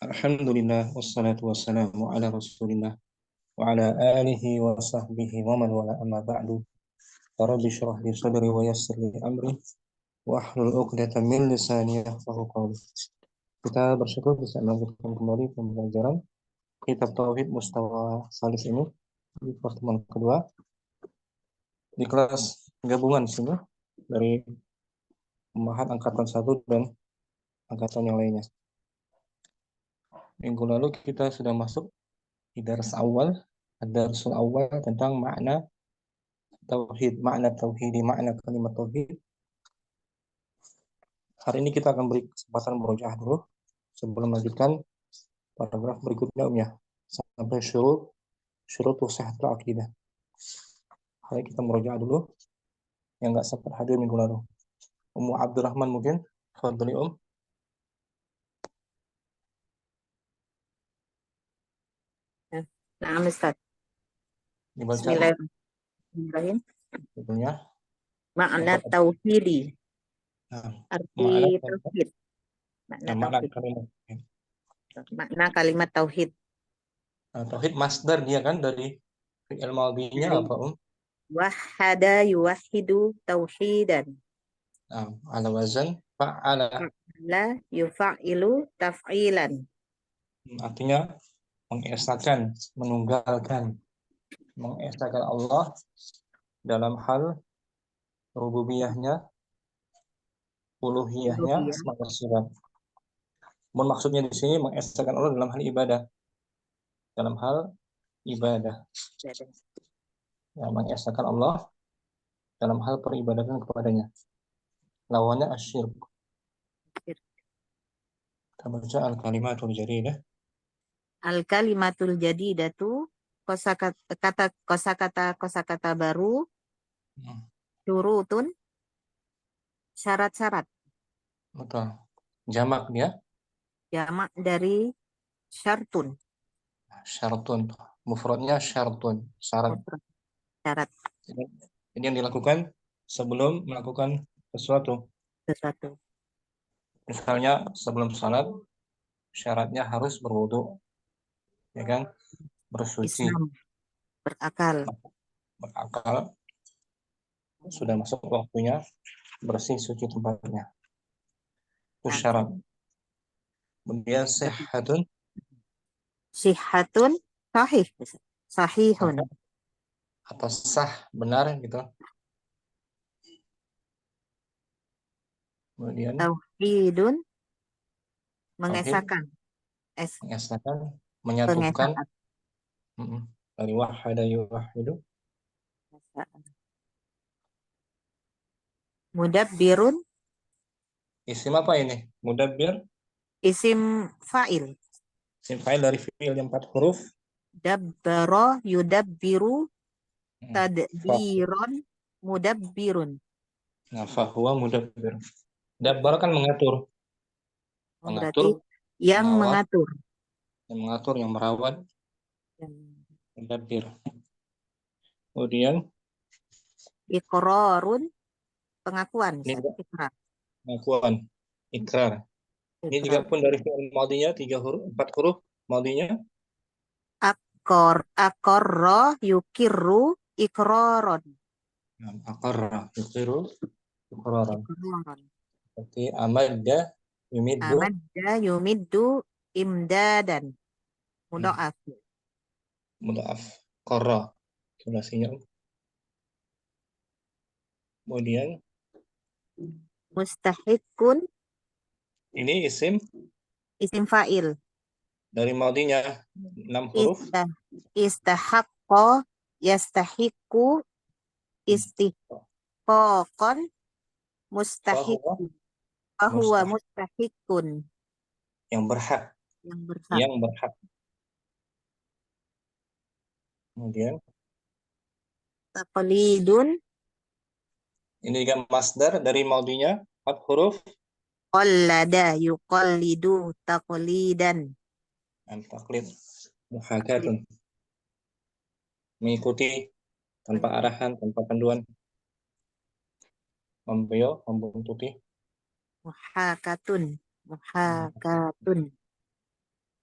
Alhamdulillah wassalatu wassalamu ala Rasulillah wa ala alihi wa sahbihi wa man wala amma ba'du. Rabbi shrah li sadri wa yassir li amri wa hlul 'uqdatam min lisani yafqahu qawli. Kita bersyukur bisa melanjutkan kembali pembelajaran kitab tauhid mustawa salis ini di pertemuan kedua di kelas gabungan sini dari Mahat angkatan 1 dan angkatan yang lainnya. Minggu lalu kita sudah masuk di dars awal, ad-darsul awal tentang makna tauhid, makna kalimat tauhid. Hari ini kita akan beri kesempatan murojaah dulu sebelum melanjutkan paragraf berikutnya ya, sampai syurut sihhatul aqidah. Hari kita murojaah dulu yang nggak sempat hadir minggu lalu. Ummu Abdurrahman mungkin, fadhli Nah, Ustaz. dibaca. Bismillahirrahmanirrahim. Tentunya. Makna tauhidi. Arti tauhid. Makna kalimat tauhid. Tauhid masdar dia kan dari fi'il madhinya apa Wahada yuwahidu tauhidan. Ala wazan fa'ala. La yufa'ilu taf'ilan. Artinya mengesakan, menunggalkan Allah dalam hal rububiyahnya, uluhiyahnya, asma wa sifat. Maksudnya di sini mengesakan Allah dalam hal ibadah. Dalam hal ibadah. Ya, mengesakan Allah dalam hal peribadatan kepadanya. Lawannya asyirk. Kita baca al-kalimatul jadidah. Al-kalimatul jadidatu kosakata baru, syurutun, syarat-syarat. Betul. Jamak dia? Jamak dari syartun. Syartun. Mufradnya syartun. Syarat. Syarat. Ini yang dilakukan sebelum melakukan sesuatu. Misalnya sebelum salat syaratnya harus berwudu, ya kan? Bersuci. Islam. Berakal. Sudah masuk waktunya bersih suci tempatnya. Itu syarat. Kemudian sihhatun. Sihhatun sahih. Sahihun. Atau sah, benar gitu. Kemudian tauhidun, mengesahkan. Mengesahkan, menyatukan. Dari wahada yuwahidu. Mudabbirun. Isim apa ini? Mudabbir? Isim fa'il. Isim fa'il dari fi'il yang 4 huruf. Dabbara yudabbiru tadbiron mudabbirun. Nah, fahuwa mudabbir. Dabbar kan mengatur. Berarti yang mengatur. Yang mengatur, yang merawat. Mudabbir. Kemudian iqrarun, pengakuan. Pengakuan. Ikrar. Ini juga pun dari fi'il madhinya 4 huruf madhinya. Aqarra yukirru iqraron. Aqarra yukirru iqraron. Seperti amadda yumiddu imdadan. Mudha'af. Qarra. Jumlahnya. Kemudian mustahiqun. Ini isim fa'il. dari madhinya 6 huruf. Istahaqqa yastahiqu istihqaqan mustahiqun. Fahuwa mustahiqun. Yang berhak. Kemudian taqlidun. Ini juga masdar dari madhinya 4 huruf. Qallada yuqallidu taqlidan. Taqlid muhakatun. Mengikuti tanpa arahan, tanpa panduan. Membuntuti. Muhakatun.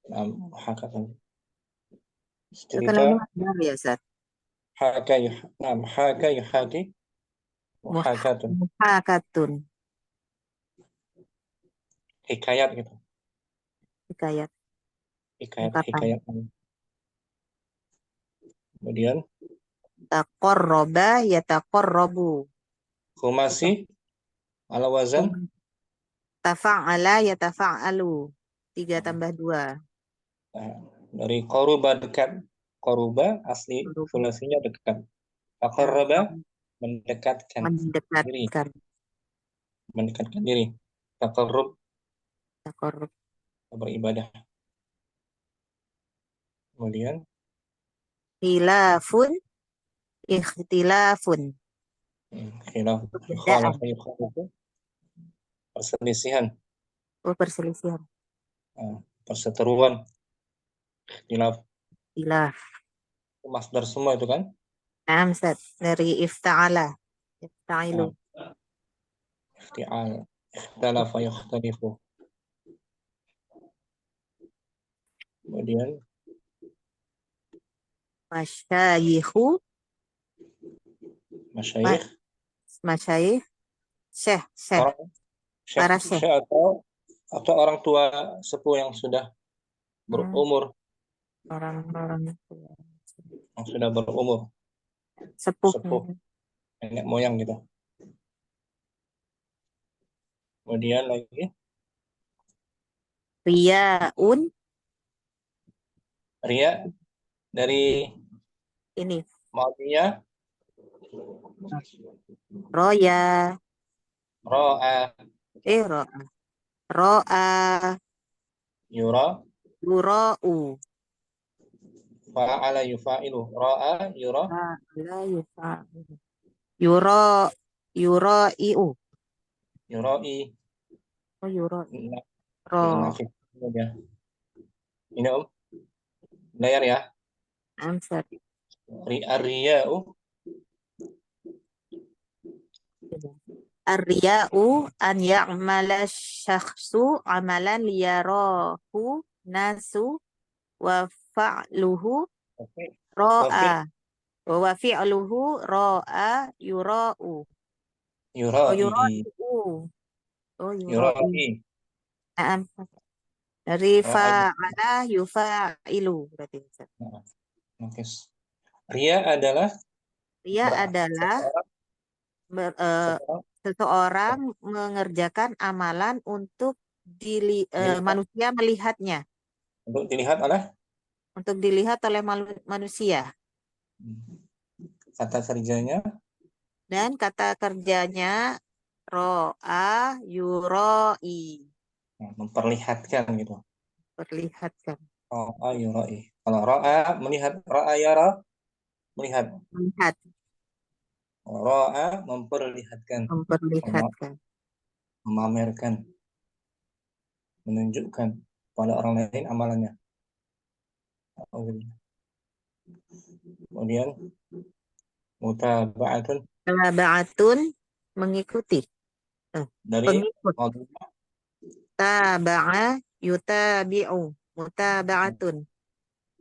Nah, muhakatan. Kalau ini Cerita masdar ya, Ustaz. haka nah, haka yuhaki muhakatun. Muhakatun. Hikayat gitu. Hikayat. Hikayat Ungkapan. hikayat. Kemudian Taqarraba yataqarrabu. khumasi ala wazan Tafa'ala yatafa'alu. 3 tambah 2. nah, dari qaruba dekat. Qaruba asli sulasinya dekat. Taqarraba mendekatkan diri, Mendekatkan. mendekatkan diri. Taqarrub Taqarrub. beribadah. Kemudian Khilafun. Ikhtilafun. khilaf Perbedaan. khalafa yukhalifu perselisihan, Oh, perselisihan. perseteruan, khilaf Khilaf. masdar semua itu kan. Naam, Ustaz. Dari ifta'ala. Ifta'ilu. Nah, iftial ikhtalafa yukhtalifu. Kemudian Masyayikhu. masyayikh Masyayikh. Syekh. Syekh. orang syekh Para syekh. syekh atau orang tua sepuh yang sudah Hmm, berumur, Orang-orang yang sudah berumur, sepuh. sepuh, nenek moyang gitu. Kemudian lagi Riyaun. ria dari Ini. maunya Roya. ro'a Ro'a. Ro'a. yura Yura'u. fa'ala yufa'ilu ro'a yura La yufa'u. Yura. Yura'iu. yura'i. Oh, yura. Nah, Ro. ini nafik ya. Ini Om layar ya. Amsat. Riya'u Ar-riya'u an ya'mala syakhsu amalan liyarahu nasu wa fa'luhu oke. ro'a. Wafi Wa fi'luhu ro'a yura'u. Oh, yura'i yura'iu. Oh, yura'i. yura'i Naam. Dari ro'a. fa'ala yufa'ilu. Berarti. Nah, oke. Ria adalah Dia adalah seseorang ber- eh, seseorang seseorang mengerjakan amalan untuk dilihat manusia melihatnya, untuk dilihat oleh untuk dilihat oleh manusia. kata kerjanya Dan kata kerjanya ro'a yuroi, memperlihatkan gitu. perlihatkan, Ro'a yura'i. Kalau ro'a melihat, ro'a yara melihat. melihat, Kalau ro'a memperlihatkan, memperlihatkan. memamerkan, menunjukkan pada orang lain amalannya. Kemudian mutaba'atun Tabaatun mengikuti, dari pengikut. Taba'a yutabi'u, mutabaatun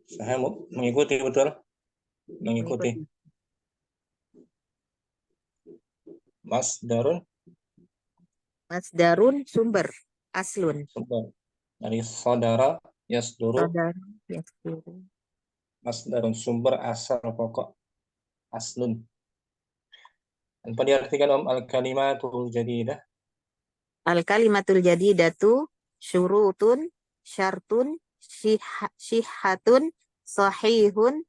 saya mengikuti betul, mengikuti. mengikuti. Masdarun Masdarun sumber, aslun. sumber dari saudara yasduru. Saudara yasduru. Masdarun sumber asal pokok aslun. Tanpa diartikan al-kalimatul jadidah Al-kalimatul jadidatu syurutun syartun syihatun sahihun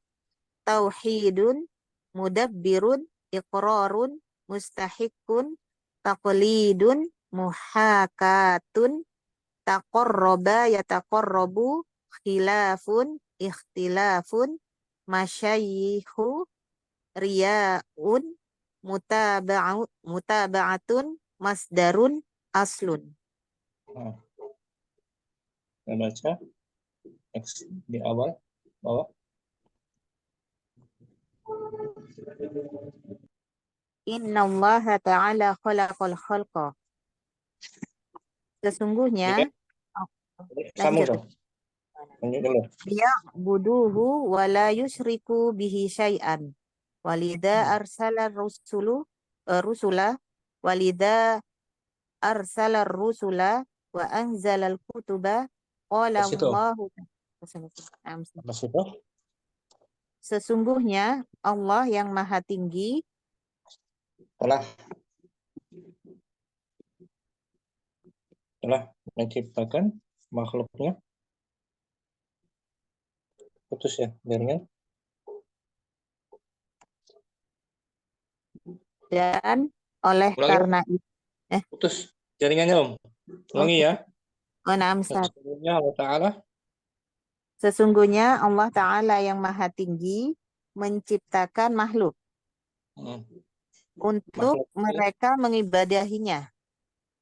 tauhidun mudabbirun iqrarun mustahikun taqlidun muhakatun taqarraba yataqarrabu khilafun ikhtilafun masyayikhu riyaun mutaba'atun masdarun aslun. Nah, kita baca teks di awal bahwa Inna Allah ta'ala khalaqal khalqa. ini Sesungguhnya kan oh, sambung lanjut. dong. Lanjut dulu. liya'buduhu wa la yusyriku bihi syai'an. Walidha arsala rusula walidha arsala rusula wa anzala al-kutuba qala Ke situ. Allahu Ke situ. sesungguhnya Allah yang Maha Tinggi telah menciptakan makhluknya. Putus ya jaringan. dan oleh Ulangi, karena itu putus jaringannya Om. Ulangi ya. Ustaz. Sesungguhnya Allah Ta'ala Sesungguhnya Allah Ta'ala yang Maha Tinggi menciptakan makhluk untuk makhluk ini mereka mengibadahinya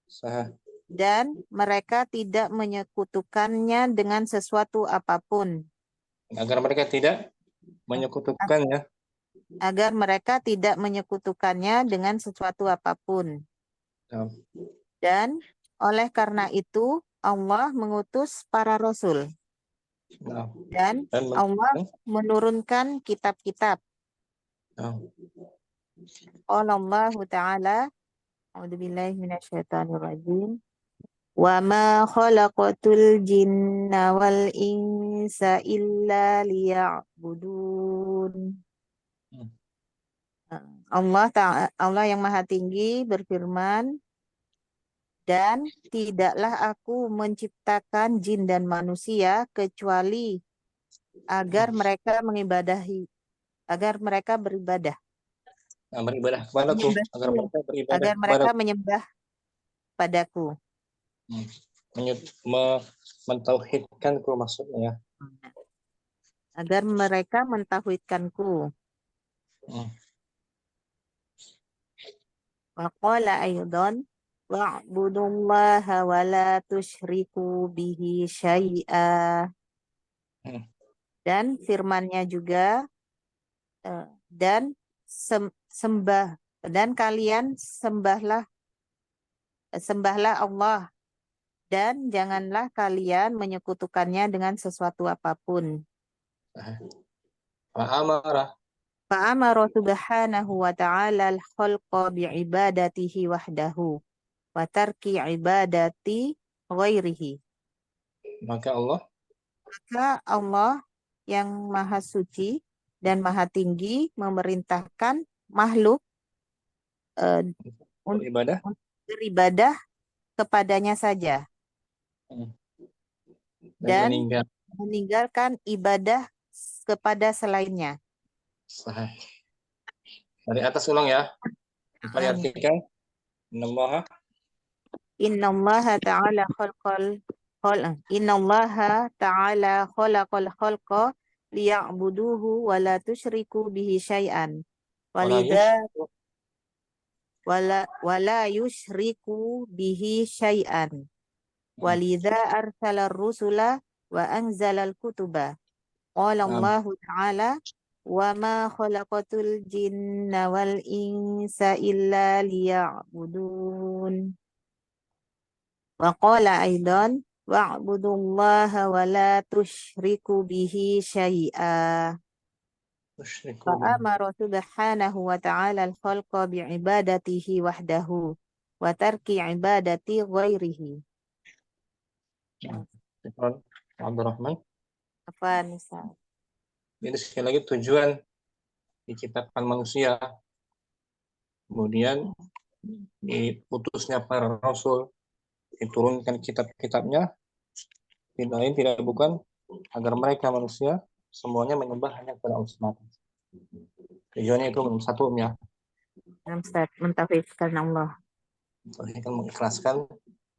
sah. dan mereka tidak menyekutukannya dengan sesuatu apapun. Agar mereka tidak menyekutukannya. Agar mereka tidak menyekutukannya dengan sesuatu apapun. Nah, Dan oleh karena itu Allah mengutus para rasul. nah, Dan Allah menurunkan kitab-kitab. Allah Ta'ala A'udzubillahi minasyaitonirrajim. Wa ma khalaqatul jinna wal insa illa liya'budun. Allah yang Maha Tinggi berfirman, dan tidaklah aku menciptakan jin dan manusia kecuali agar mereka beribadah. Beribadah kepadaku, agar mereka beribadah Agar mereka menyembah padaku. Mentauhidkanku maksudnya ya. Agar mereka mentauhidkanku. Wa qala aydan wa'budullaha wa la tusyriku bihi syai'a. Dan firman-Nya juga dan kalian sembahlah Allah dan janganlah kalian menyekutukannya dengan sesuatu apapun. Fa'amara subhanahu wa ta'ala al-khalqa bi'ibadatihi wahdahu wa tarki ibadati ghairihi. Maka Allah yang Maha Suci dan Maha Tinggi memerintahkan makhluk beribadah kepadanya saja dan meninggalkan ibadah kepada selainnya. Dari atas ulang ya. Diartikan Innallaha ta'ala khalaqal khalqa liya'buduhu wa la tusyriku bihi syai'an. Wala yusyriku bihi syai'an. Walidha arsala rusula wa anzala al-kutuba. Qala Allah Ta'ala wa ma khalaqatul jinna wal insa illa liya'budun. Wa qala aidan wa'budullaha wa la tusyriku bihi syai'a. Fa'amara subhanahu wa ta'ala al-khalqa bi'ibadatihi wahdahu wa tarki ibadati ghairihi. Abdurrahman. Apa Nisa? Jadi sekali lagi tujuan diciptakan manusia, kemudian diutusnya para rasul, diturunkan kitab-kitabnya, tidak lain tidak bukan agar mereka manusia semuanya menyembah hanya kepada Allah semata. Tujuannya itu satu ya. Mentauhidkan Allah. Mengikhlaskan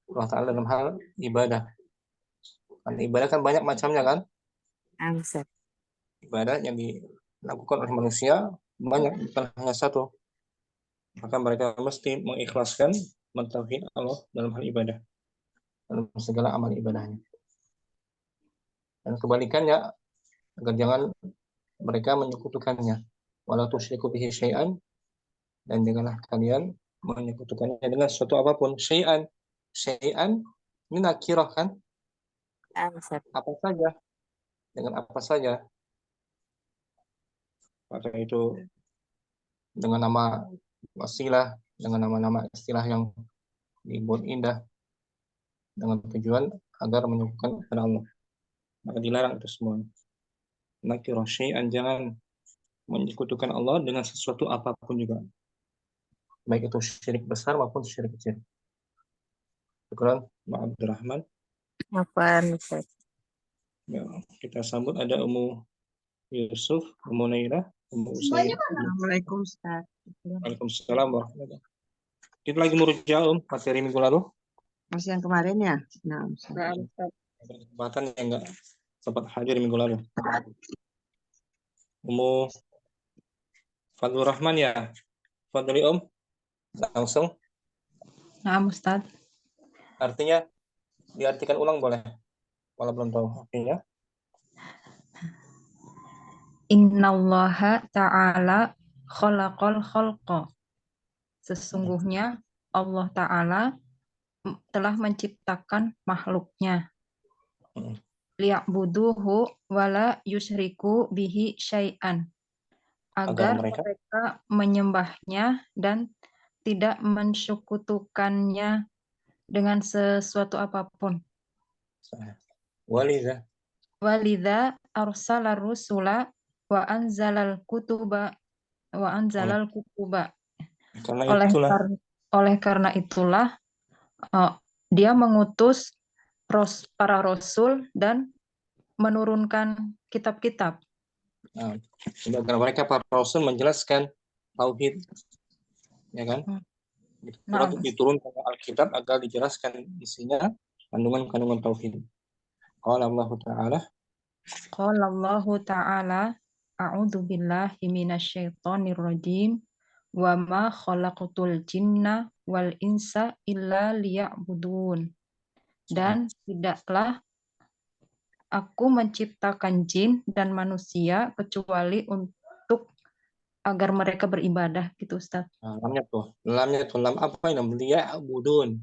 Allah Ta'ala dalam hal ibadah. Kan ibadah kan banyak macamnya kan? Ibadah yang dilakukan oleh manusia banyak, bukan hanya satu. Maka mereka mesti mengikhlaskan, mentauhid Allah dalam hal ibadah, dalam segala amal ibadahnya. Dan kebalikannya, agar jangan mereka menyekutukannya. Wala tusyriku bihi syai'an, dan janganlah kalian menyekutukannya dengan sesuatu apapun. Syai'an ini nakirah kan? Apa saja? dengan apa saja, apakah itu dengan nama wasilah, dengan nama-nama istilah yang dibuat indah, dengan tujuan agar menyebutkan kepada Allah. Maka dilarang itu semua. Nakira syai'an, jangan menyekutukan Allah dengan sesuatu apapun juga, baik itu syirik besar maupun syirik kecil. Syukran, Mbak Abdurrahman. Afwan, Ustaz. Ya, kita sambut ada Ummu Yusuf, Ummu Nairah, Ummu Usaid. Assalamualaikum Ustaz. Waalaikumsalam warahmatullahi wabarakatuh. Kita lagi merujak materi minggu lalu. Masih yang kemarin ya? Nah, Ustaz. Nah, Ustaz. Ada kesempatan yang enggak sempat hadir minggu lalu. Ummu Fadlur Rahman ya. Fadli langsung. Nah, Ustaz. Artinya diartikan ulang boleh. Kalau belum tahu artinya. Innallaha ta'ala khalaqal khalqa. Sesungguhnya Allah Ta'ala telah menciptakan makhluknya. Liya'buduhu wala yusyriku bihi syai'an. Agar mereka menyembahnya dan tidak mensekutukannya dengan sesuatu apapun. Walidha arsala rusula wa anzalal kutuba. Oleh karena itulah dia mengutus para rasul dan menurunkan kitab-kitab. Nah, agar mereka para rasul menjelaskan tauhid, ya kan? Diturunkan Alkitab agar dijelaskan isinya kandungan-kandungan tauhid. Qala Allah Ta'ala, A'udzu billahi minasyaitonir rajim. Wa ma khalaqatul jinna wal insa illa liya'budun. Dan tidaklah aku menciptakan jin dan manusia kecuali untuk agar mereka beribadah, gitu Ustaz. Nah, lamnya tuh lam apa ini? Liya'budun.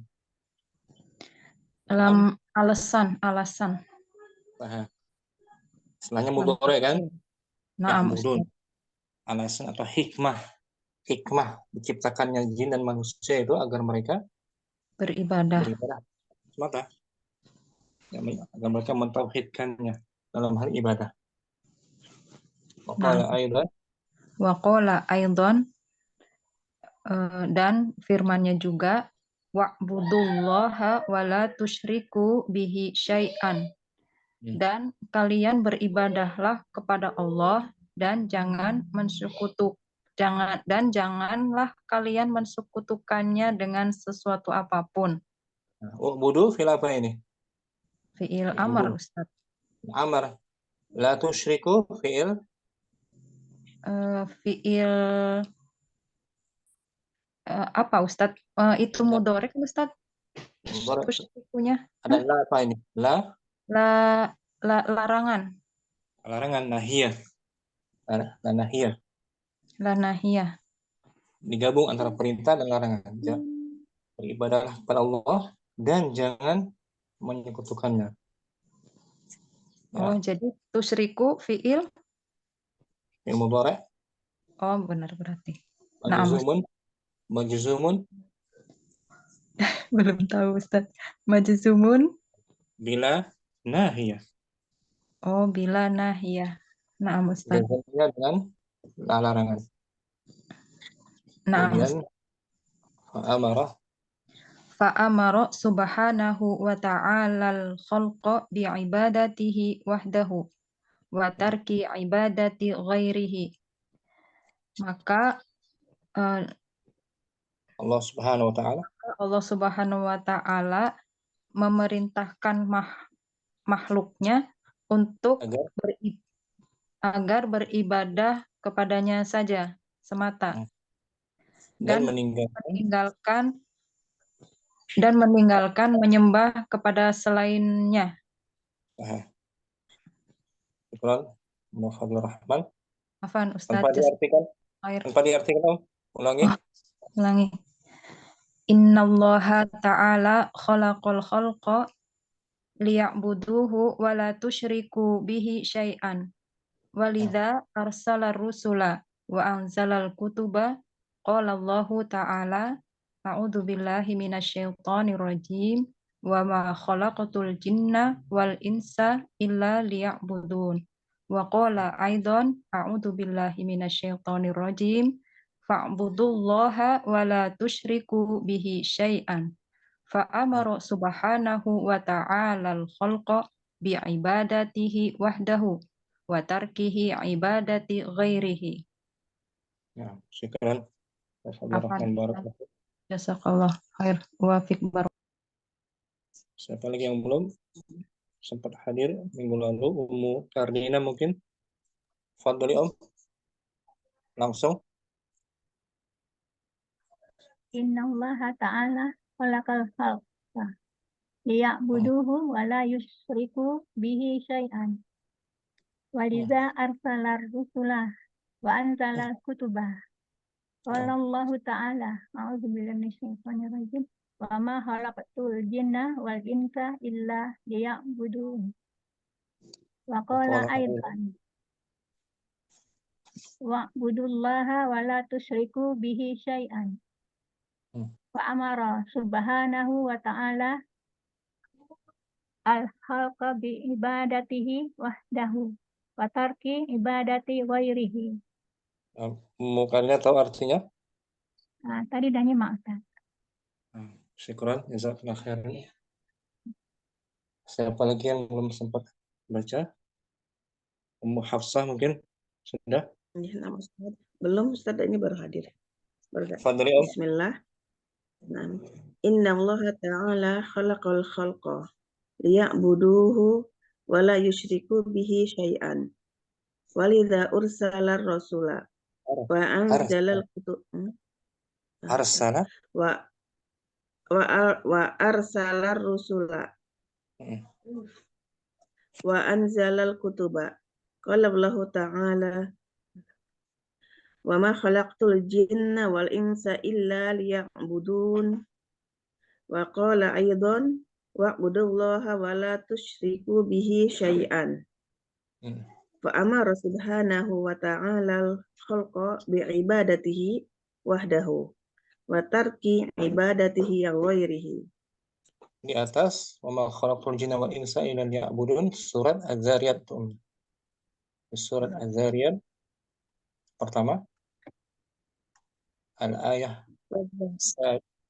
Lam alasan. Nah, setelahnya mudhari kan? Nah, Ya'budun. Alasan atau hikmah diciptakannya jin dan manusia itu agar mereka beribadah semata, agar mereka mentauhidkannya dalam hal ibadah. Waqala aidan dan firmannya juga wa'budullaha wala tusyriku bihi syai'an. Dan kalian beribadahlah kepada Allah dan janganlah kalian mensekutukannya dengan sesuatu apapun. U'budu fil apa ini? Fi'il amar, Ustaz. Amar. La tusyriku fi'il apa Ustaz? Itu mudhari Ustaz? Tusyrikunya. Ada la apa ini? Larangan. Larangan nahiyah. La nahiyah. Digabung antara perintah dan larangan. Beribadahlah kepada Allah dan jangan menyekutukannya. Oh, jadi tusyriku fi'il mudhari. Oh, benar berarti. Majzumun. Belum tahu Ustaz. Majzumun bila nahiyah. Oh, bila nahiyah. Naam Ustaz. Dengan larangan. Kemudian fa'amara subhanahu wa ta'ala al-khalqa bi'ibadatihi wahdahu wa tarki ibadati ghairihi. Maka Allah Subhanahu wa ta'ala memerintahkan makhluknya untuk agar beribadah kepadanya saja semata dan meninggalkan menyembah kepada selainnya. Afan Ustaz. Tanpa diartikan. Ulangi. Innallaha ta'ala khalaqal khalqa liya'buduhu wa la tusyriku bihi syai'an. Walidha arsala rusula wa anzalal kutuba. Qala Allahu ta'ala a'udzu billahi minasyaitonir rajim wa ma khalaqatul jinna wal insa illa liya'budun. Wa qala aidan a'udzu billahi minasyaitonir rajim fa'budullaha wa la tusyriku bihi syai'an. Fa'amara subhanahu wa ta'ala al-khalqa bi'ibadatihi wahdahu wa tarkihi ibadati ghairihi. Ya, syukran. Afan. Barakallahu. Jazakallah khair wa fiq barak. Siapa lagi yang belum sempat hadir minggu lalu? Ummu Kardina mungkin? Fadli Om. Langsung. Innallaha ta'ala khalaqal khalqa liya'buduhu wa la yusyriku bihi syai'an. Waliza arsalar rusulah wa anzalal kutubah. Qala Allahu ta'ala a'udzu billahi minasyaitonir rajim wa ma khalaqtul jinna wal insa illa liya'budun. Wa qala aidan wa'budullaha wa la tusyriku bihi syai'an. Wa amara subhanahu wa ta'ala al-khalqa bi ibadatihi wahdahu wa tarki ibadati ghairihi. Mukanya tahu artinya? Nah, tadi dah nyimak, Ustaz. Syukran, jazakallahu khairan. Siapa lagi yang belum sempat baca? Ummu Hafsah mungkin sudah? Nama Ustaz. Belum Ustaz, ini baru hadir. Fadli Om. Bismillah. Nah, innallaha ta'ala khalaqal khalqa liya'buduhu wa la yusyriku bihi syai'an. Walidha ursalar rasula wa anzalal kutub Arsala wa arsalar rusula wa anzalal kutuba. Qala Allahu ta'ala wa ma khalaqtul jinna wal insa illa liya'budun. Wa qala aidan wa'budullaha wa la tusyriku bihi syai'an. Fa amara subhanahu wa ta'ala al-khalqa bi'ibadatihi wahdahu wa tarki ibadatihi yang ghairihi. Di atas wa ma khalaqtul jinna wal insa illa liya'budun, surat Az-Zariyat. Surat Az-Zariyat pertama al-ayah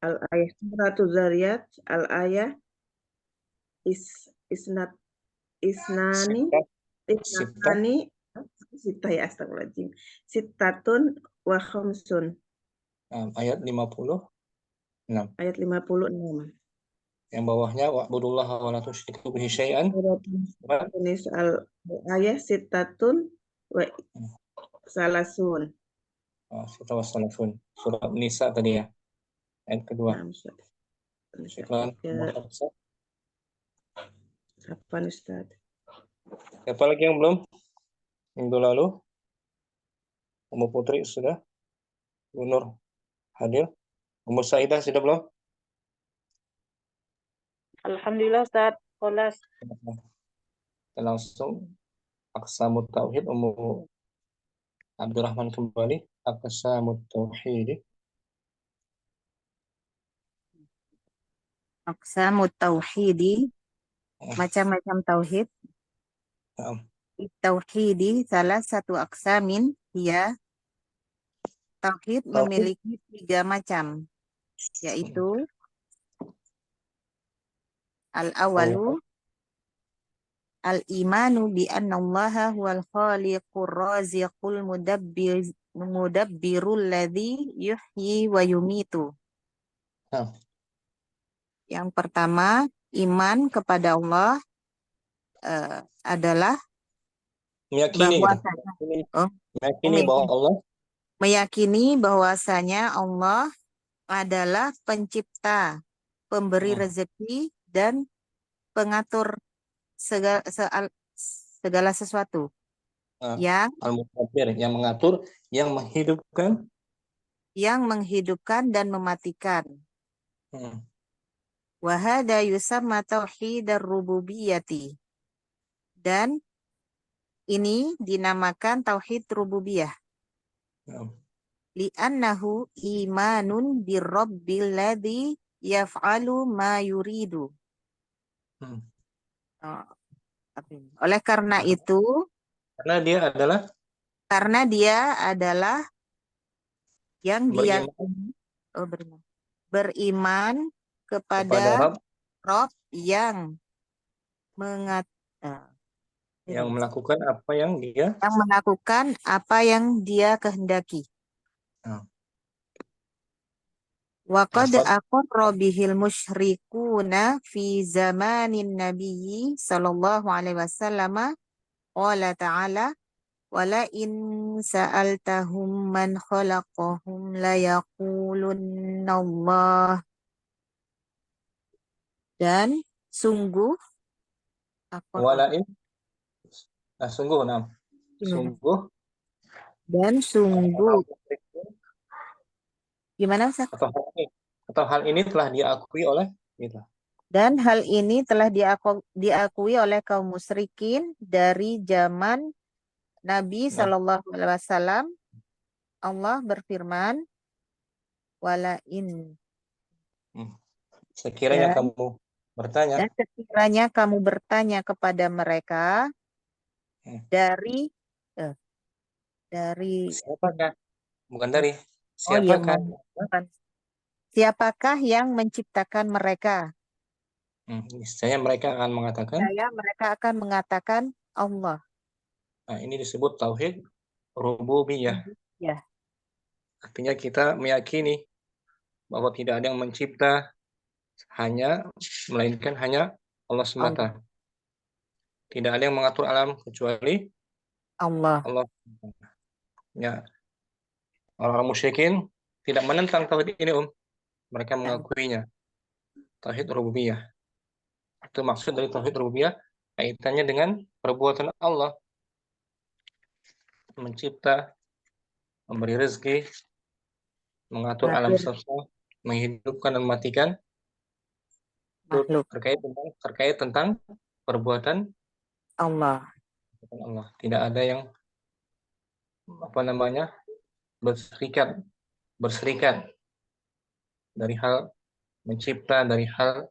Al-ayah suratul Zariyat, al-ayah isnani sita ya astagfirullahaladzim. Sittatun wa khamsun. Ayat 56. Ayat 56. Yang bawahnya wa'budullaha wa la tusyriku bihi syai'an. Al-ayah sittatun wa salasun. Surat Nisa tadi ya. Ayat kedua. Syukran. Apa Ustaz? Siapa lagi yang belum? Minggu lalu Ummu Putri sudah, Bu Nur hadir, Ummu Saidah sudah belum? Alhamdulillah Ustaz. Kholas. Kita langsung Aqsamut Tauhid, Ummu Abdurrahman kembali. Aqsamut Tauhid. Aqsamut tauhidi, macam-macam tauhid. Tauhidi salah satu aqsamin, ya. Tauhid memiliki 3 macam, yaitu al-awalu al-imanu bi anna Allaha huwal khaliqur raziqul mudabbirul ladzi yuhyi wa yumitu. Yang pertama, iman kepada Allah adalah meyakini bahwasanya Allah adalah pencipta, pemberi rezeki dan pengatur segala sesuatu. Yang Al-Mudabbir, yang mengatur, yang menghidupkan dan mematikan. Wa hada yusamma tauhidar rububiyyati. Dan ini dinamakan tauhid rububiyah. Naam. Li'annahu imanun birrabbil ladzi yaf'alu ma yuridu. Hmm. Oh, oleh karena itu, Karena dia adalah yang beriman beriman kepada kepada Rabb Rob yang yang melakukan apa yang dia melakukan apa yang dia kehendaki. Nah, Wa qad dapat aqarra bihil musyrikuna fi zamanin nabiyyi sallallahu alaihi wasallam qala ta'ala wala in sa'altahum man khalaqahum la yaqulunna Allah. Dan sungguh walain sungguh sungguh dan sungguh gimana Ustaz? atau hal ini telah diakui oleh gitu. Dan hal ini telah diakui oleh kaum musyrikin dari zaman Nabi Nah, Shallallahu Alaihi Wasallam. Allah berfirman, walain sekiranya kamu bertanya dan sekiranya kamu bertanya kepada mereka dari siapakah bukan dari oh iya, siapakah siapakah yang menciptakan mereka? Niscaya mereka akan mengatakan Allah. Nah, ini disebut tauhid rububiyah. Ya. Artinya kita meyakini bahwa tidak ada yang mencipta melainkan hanya Allah semata. Tidak ada yang mengatur alam kecuali Allah. Ya, orang-orang musyrikin tidak menentang tauhid ini, mereka mengakuinya. Tauhid rububiyah. Itu maksud dari tauhid rububiyah, kaitannya dengan perbuatan Allah. Mencipta, memberi rezeki, mengatur alam semesta, menghidupkan dan mematikan. Itu terkait tentang perbuatan Allah. Tidak ada yang berserikat dari hal mencipta, dari hal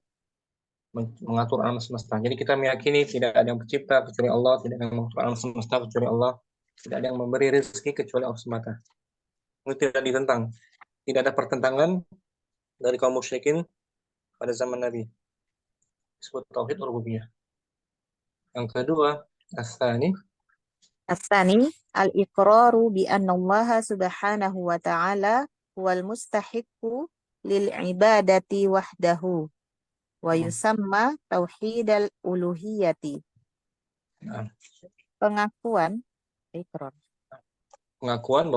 mengatur alam semesta. Jadi kita meyakini tidak ada yang mencipta kecuali Allah, tidak ada yang mengatur alam semesta kecuali Allah, tidak ada yang memberi rezeki kecuali Allah semata. Itu tidak ditentang. Tidak ada pertentangan dari kaum musyrikin pada zaman Nabi. Disebut tauhid rububiyah. Yang kedua, as-tsani al-iqraru bi anna Allah subhanahu wa ta'ala huwal mustahiqqu lil ibadati wahdahu wa yusamma tauhidal uluhiyati. Pengakuan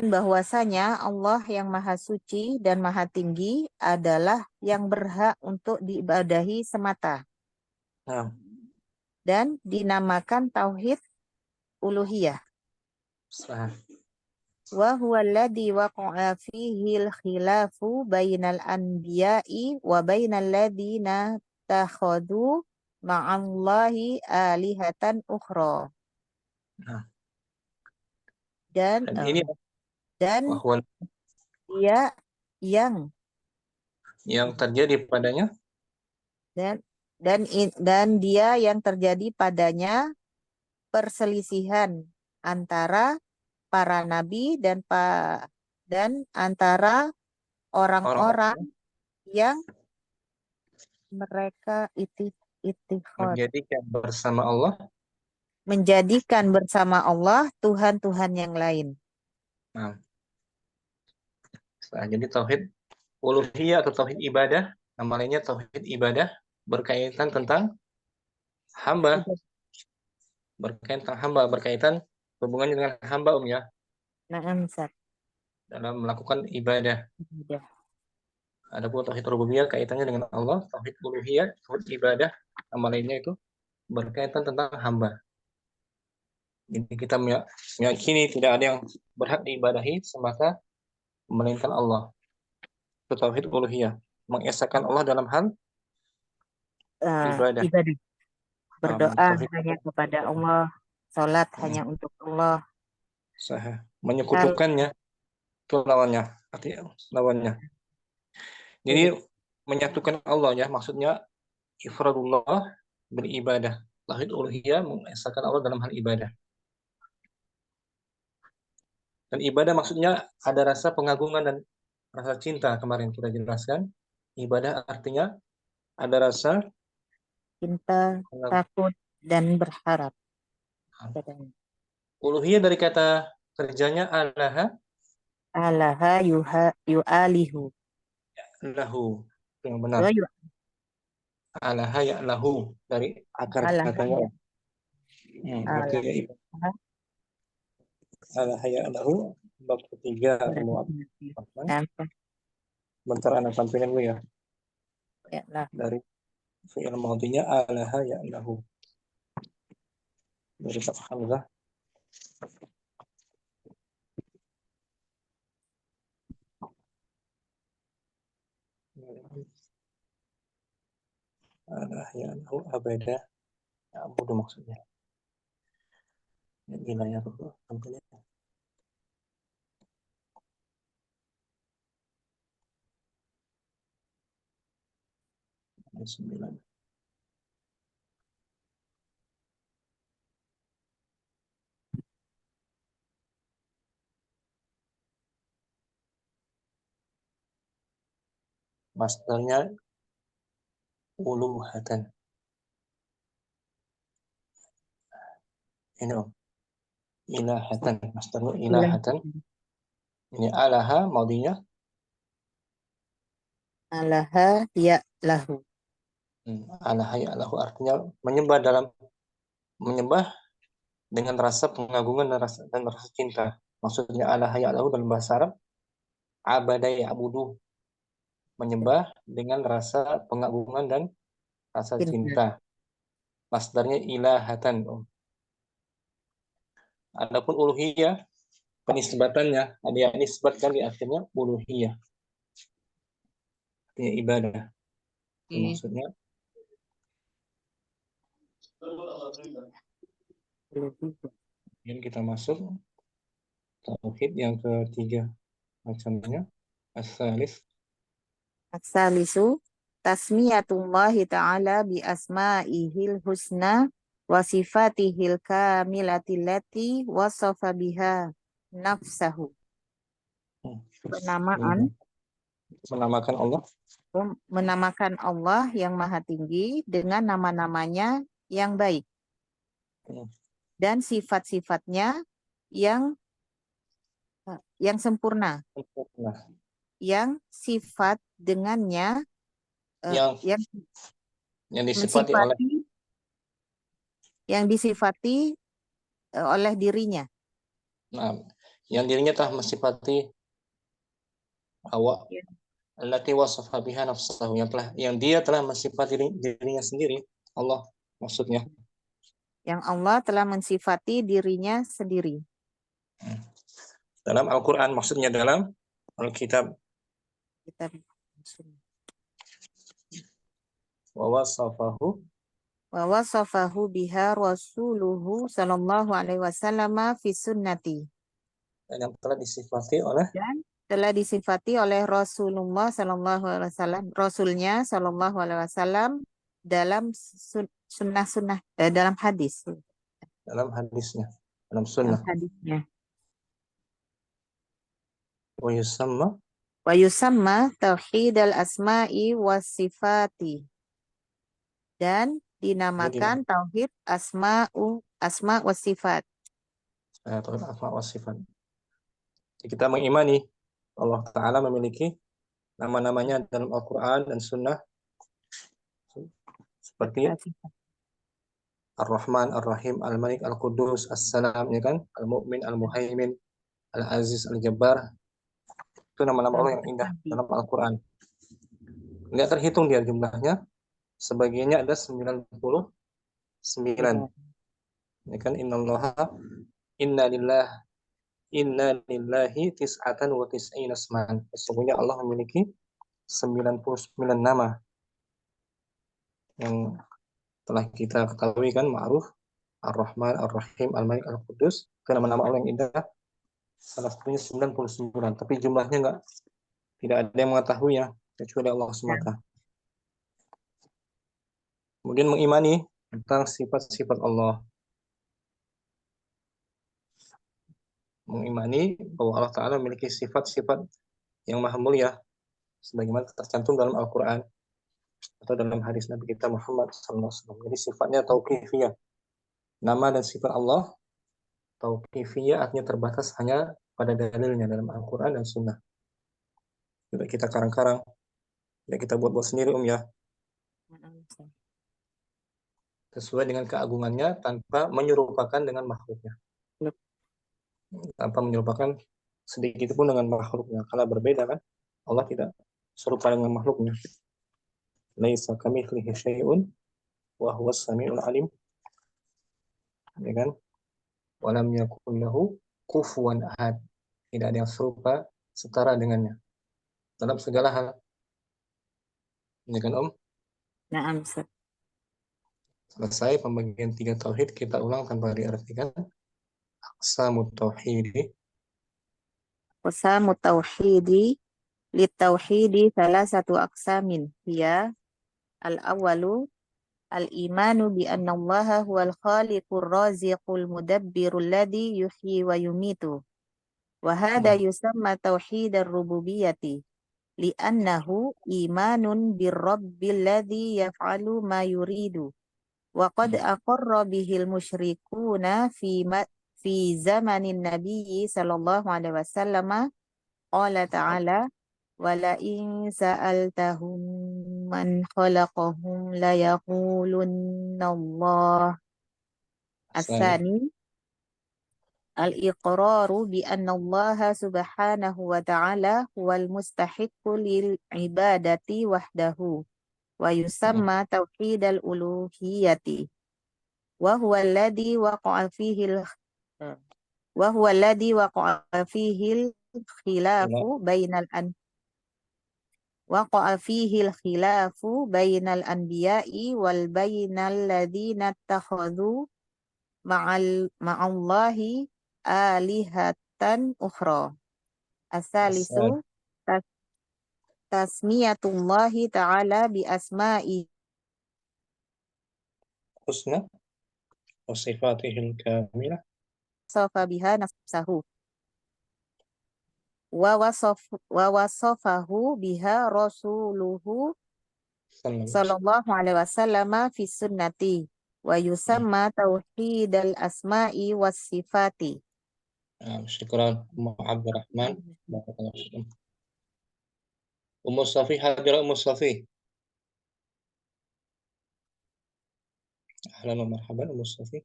bahwasanya Allah yang maha suci dan maha tinggi adalah yang berhak untuk diibadahi semata. Dan dinamakan tauhid uluhiyah. Wa huwa alladhi waqa'a fihi al-khilafu bainal anbiya'i wa bainal ladzina takhadhu ma'allahi alihatan ukhra. Dan dia yang terjadi padanya dan dia yang terjadi padanya perselisihan antara para nabi dan antara orang-orang yang mereka menjadikan bersama Allah Tuhan-Tuhan yang lain. Jadi tauhid uluhiyah atau tauhid ibadah, nama lainnya tauhid ibadah, berkaitan tentang hamba. Berkaitan hubungannya dengan hamba ya. Dalam melakukan ibadah. Adapun tauhid rububiyah kaitannya dengan Allah, tauhid uluhiyah, tauhid ibadah, nama lainnya itu berkaitan tentang hamba. Jadi kita meyakini tidak ada yang berhak diibadahi semata melainkan Allah. Itu tauhid uluhiyah. mengesahkan Allah dalam hal ibadah. ibadah. Berdoa Tauhid hanya kepada Allah, sholat hanya untuk Allah. sah. Menyekutukannya itu lawannya, artinya lawannya. Jadi menyatukan Allah ya, maksudnya ifradullah beribadah. Tauhid uluhiyah mengesahkan Allah dalam hal ibadah. Dan ibadah maksudnya ada rasa pengagungan dan rasa cinta, kemarin kita jelaskan. Ibadah artinya ada rasa Cinta, takut, dan berharap. Uluhiyah dari kata kerjanya alaha Alaha yu'alihu. lahu. Yang benar. Alaha ya lahu dari akar katanya. Berarti ya ibadah. Alaha ya lahu bab ketiga semua. Bentar anak tampilkan gue ya. Dari fi'il madhinya alaha ya lahu. Dari kata hamzah. Alaha ya lahu abada. Ya abudu maksudnya. Gila ya tuh tampilnya. Sembilan. Masdarnya uluhatan. Ini om. Ilahatan. Masdarnya ilahatan. Ini alaha maudinya. Alaha ya lahu. Alaha ya lahu artinya menyembah dengan rasa pengagungan dan rasa cinta. Maksudnya alaha ya lahu dalam bahasa Arab abada ya'budu, menyembah dengan rasa pengagungan dan rasa cinta. Masdarnya ilahatan. Adapun uluhiyah penisbatannya ada yang disebutkan di akhirnya uluhiyah. Artinya ibadah. Maksudnya kemudian kita masuk tauhid yang ketiga macamnya As-salisu tasmiyatullahi ta'ala bi asma'ihil husna wa sifatihil kamilati lati wasafa biha nafsahu. Menamakan Allah yang maha tinggi dengan nama-namanya yang baik dan sifat-sifatnya yang sempurna. Yang sifat dengannya yang disifati oleh dirinya. Nah, yang dirinya telah mensifati awak allati wasafa biha nafsahu, yang dia telah mensifati dirinya sendiri, Allah maksudnya. Yang Allah telah mensifati dirinya sendiri. Dalam Al-Qur'an maksudnya dalam Alkitab. Wa wasafahu biha rasuluhu sallallahu alaihi wasallam fi sunnati. Dan yang telah disifati oleh Rasulullah sallallahu alaihi wasallam, Rasulnya sallallahu alaihi wasallam dalam sunnah dalam hadis. Dalam hadisnya, dalam sunnah. Dalam hadisnya. Wa yusamma tauhidal asma'i was sifati. Dan dinamakan tauhid asma was sifat. Tauhid asma was sifat. Kita mengimani Allah Ta'ala memiliki nama-namanya dalam Al-Quran dan Sunnah seperti Ar-Rahman, Ar-Rahim, Al-Malik, Al-Qudus, As-Salam, ya kan? Al-Mu'min, Al-Muhaimin, Al-Aziz, Al-Jabbar. Itu nama-nama Allah yang indah dalam Al-Quran. Nggak terhitung dia jumlahnya. Sebagiannya ada 99. Ya kan? Inna lillahi tis'atan wa tis'ina asman. Sesungguhnya Allah memiliki 99 nama yang telah kita ketahui kan, ma'ruf, Ar-Rahman, Ar-Rahim, Al-Malik, Al-Qudus. Itu nama-nama Allah yang indah. Salah satunya 99, tapi jumlahnya tidak ada yang mengetahuinya kecuali Allah semata. Kemudian mengimani tentang sifat-sifat Allah. Mengimani bahwa Allah Ta'ala memiliki sifat-sifat yang maha mulia, sebagaimana tercantum dalam Al-Quran atau dalam hadis Nabi kita Muhammad SAW. Jadi sifatnya tauqifiyah. Nama dan sifat Allah tauqifiyah artinya terbatas hanya pada dalilnya dalam Al-Quran dan Sunnah. Tidak kita karang-karang, tidak kita buat-buat sendiri ya. Sesuai dengan keagungannya tanpa menyerupakan dengan makhluknya. Tanpa menyerupakan sedikit pun dengan makhluknya. Karena berbeda kan, Allah tidak serupa dengan makhluknya. Laisa kamitslihi syai'un wa huwas samiul alim. Ya kan? Wa lam yakul lahu kufuwan ahad. Tidak ada yang serupa setara dengannya dalam segala hal. Ya kan, Om? Na'am, Ustaz. Selesai pembagian 3 tauhid, kita ulang tanpa diartikan. Aqsamut tauhidi. Aqsamut tauhidi litauhidi salasatu aqsamin. Ya, al-awwalu al-imanu bi anna Allaha huwal khaliqur raziqul mudabbirul ladzi yuhyi wa yumitu. Wa hadha yusamma tauhidar rububiyyati li'annahu imanun birrabbil ladzi yaf'alu ma yuridu. Wa qad aqarra bihil musyrikuna fi zamanin nabiyyi sallallahu alaihi wasallam qala ta'ala wala in sa'altahum man khalaqahum la yaqulunna Allah. As-sani al-iqraru bi anna Allah subhanahu wa ta'ala huwal mustahiqqu lil ibadati wahdahu wa yusamma tauhidal uluhiyati wa huwa alladhi waqa'a fihi al-khilafu bainal anbiya'i wal bainal ladzina ittakhadhu ma'allahi alihatan ukhra. As-salisu tasmiyatullahi ta'ala bi asma'i husna wa sifatihil kamilah safa biha nafsahu wa wasafahu biha rasuluhu sallallahu alaihi wasallam fi sunnati wa yusamma tauhidal asma'i was sifati. Syukran Ummu Abdurrahman. Barakallahu fikum. Ummu Safi, hadir Ummu Safi. Ahlan wa marhaban Ummu Safi.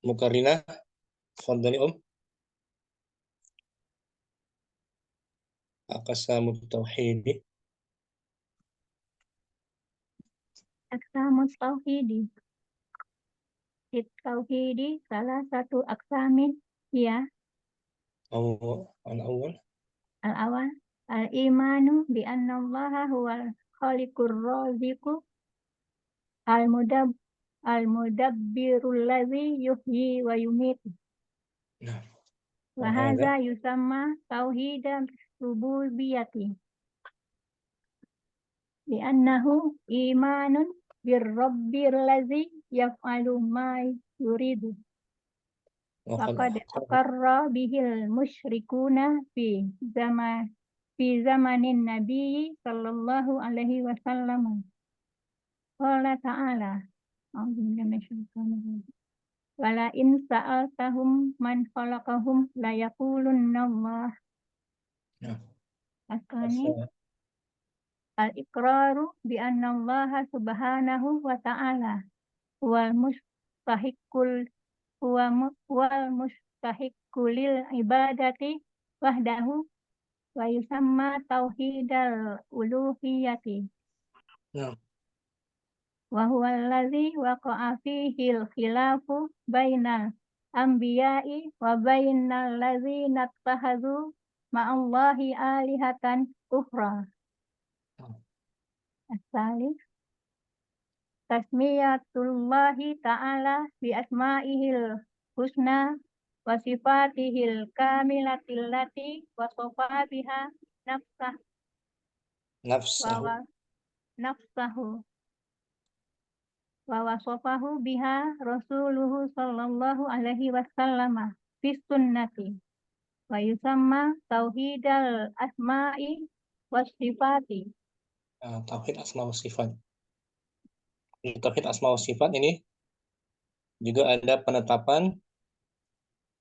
Mukarrina, tafadhali Aqsamut tauhidi. Aqsamut tauhidi. Tauhidi salah satu aksamin ya. Al-awwal. Al-awwal al-imanu bi anna Allaha huwal khaliqur raziqu al-mudabbirul ladzi yuhyi wa yumiitu. Wa hadza yusamma tauhidan rububiyyati. Li'annahu imanun birrabbil ladzi yaf'alu ma yuridu. Faqad aqarra bihil musyrikuna fi zamanin nabiyyi sallallahu alaihi wasallam. Qala ta'ala wala in sa'altahum man khalaqahum la yaqulunna Allah. Asani al-iqraru bi anna Allah subhanahu wa ta'ala wal mustahiqqu lil ibadati wahdahu wa yusamma tauhidal uluhiyati. Wa huwa allazi waqa'a fihi al-khilafu bainal anbiya'i wa bainal ladzina ittakhadhu ma'allahi alihatan ukhra. As-salis tasmiyatullahi ta'ala bi asma'ihil husna wa sifatihil kamilatil lati wa sofa biha nafsah Nafsahu. wa nafsahu wa wasofahu biha rasuluhu sallallahu alaihi wasallam fi sunnati wa yusamma tauhidal asma'i was sifati. Tauhid asma wa sifat. Di tauhid asma wa sifat ini juga ada penetapan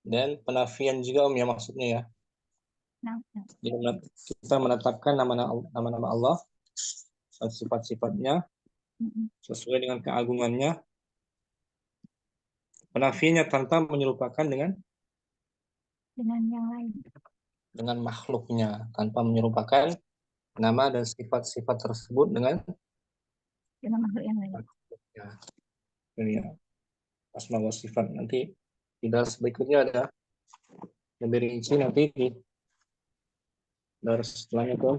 dan penafian juga ya maksudnya ya. Nah, Jadi kita menetapkan nama-nama Allah, sifat-sifatnya sesuai dengan keagungannya. Penafiannya tanpa menyerupakan dengan yang lain. dengan makhluknya, tanpa menyerupakan nama dan sifat-sifat tersebut dengan Makhluk yang lain. makhluknya. Ini ya, asma wa sifat. Nanti di daras berikutnya ada lebih rinci nanti di daras setelahnya tuh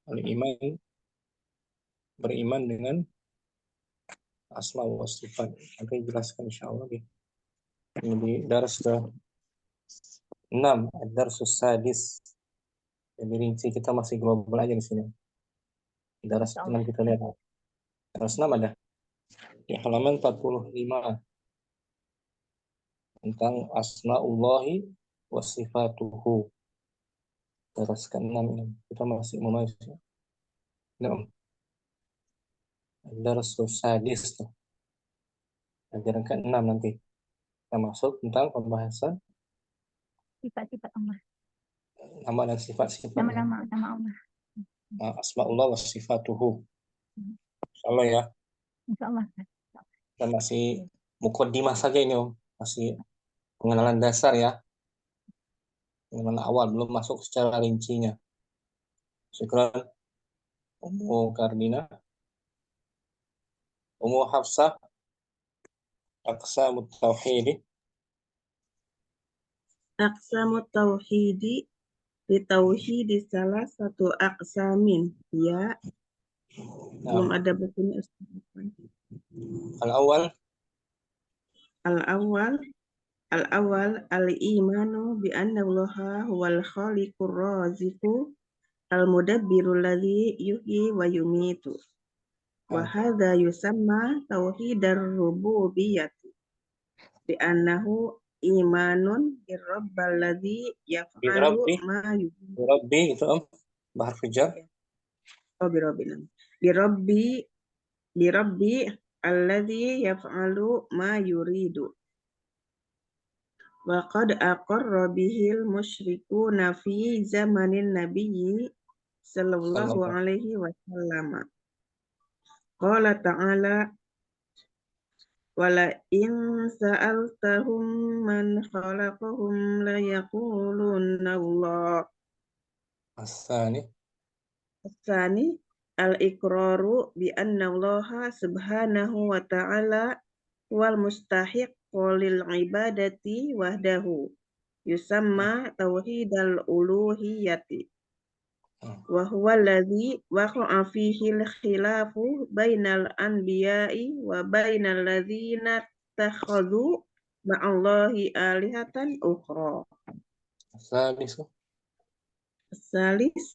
al-iman, beriman dengan asma wa sifat. Nanti jelaskan insyaallah di daras ke 6, ad-darsus sadis. Lebih rinci, kita masih global aja di sini. Di daras 6 kita lihat. Daras 6 ada di halaman 45 tentang asmaullahi wa sifatuhu. Daras ke-6 ini kita masih membahas. Nah, darsus sadis tuh. Pelajaran ke-6 nanti kita masuk tentang pembahasan Sifat-sifat Allah. nama dan sifat-sifat Nama Allah. asmaullah wa sifatuhu. Insyaallah ya. Insyaallah. Dan masih mukaddimah saja ini Om. Masih pengenalan dasar ya. Pengenalan awal, belum masuk secara rincinya. Syukran Ummu Kardina. Ummu Hafsah Aqsamut Tauhid. Aqsamut tauhidi bitauhidi salah satu aqsamin. Ya, belum ada bukunya. Al-awwal Al-awwal al-imanu bi anna Allaha huwal khaliqur raziqu al-mudabbirul ladzi yuhyi wa yumitu. Wa hadza yusamma tauhidar rububiyyati bi annahu imanun birabbil ladzi yaf'alu ma yuhyi. Rabbi itu Om, bahar fijar. Oh, birabbi alladzi yaf'alu ma yuridu. Wa qad aqarra bihil musyrikuna fi zamanin nabiyyi sallallahu alaihi wasallam. Qala ta'ala wala in sa'altahum man khalaqahum la yaqulunna Allah. Asani Asani al-iqraru bi anna Allah subhanahu wa ta'ala wal mustahiq lil ibadati wahdahu yusamma tauhidal uluhiyati wa huwa alladhi waqa'a fihi al-khilafu bainal anbiya'i wa bainal ladzina takhadhu ma'allahi alihatan ukhra. Salis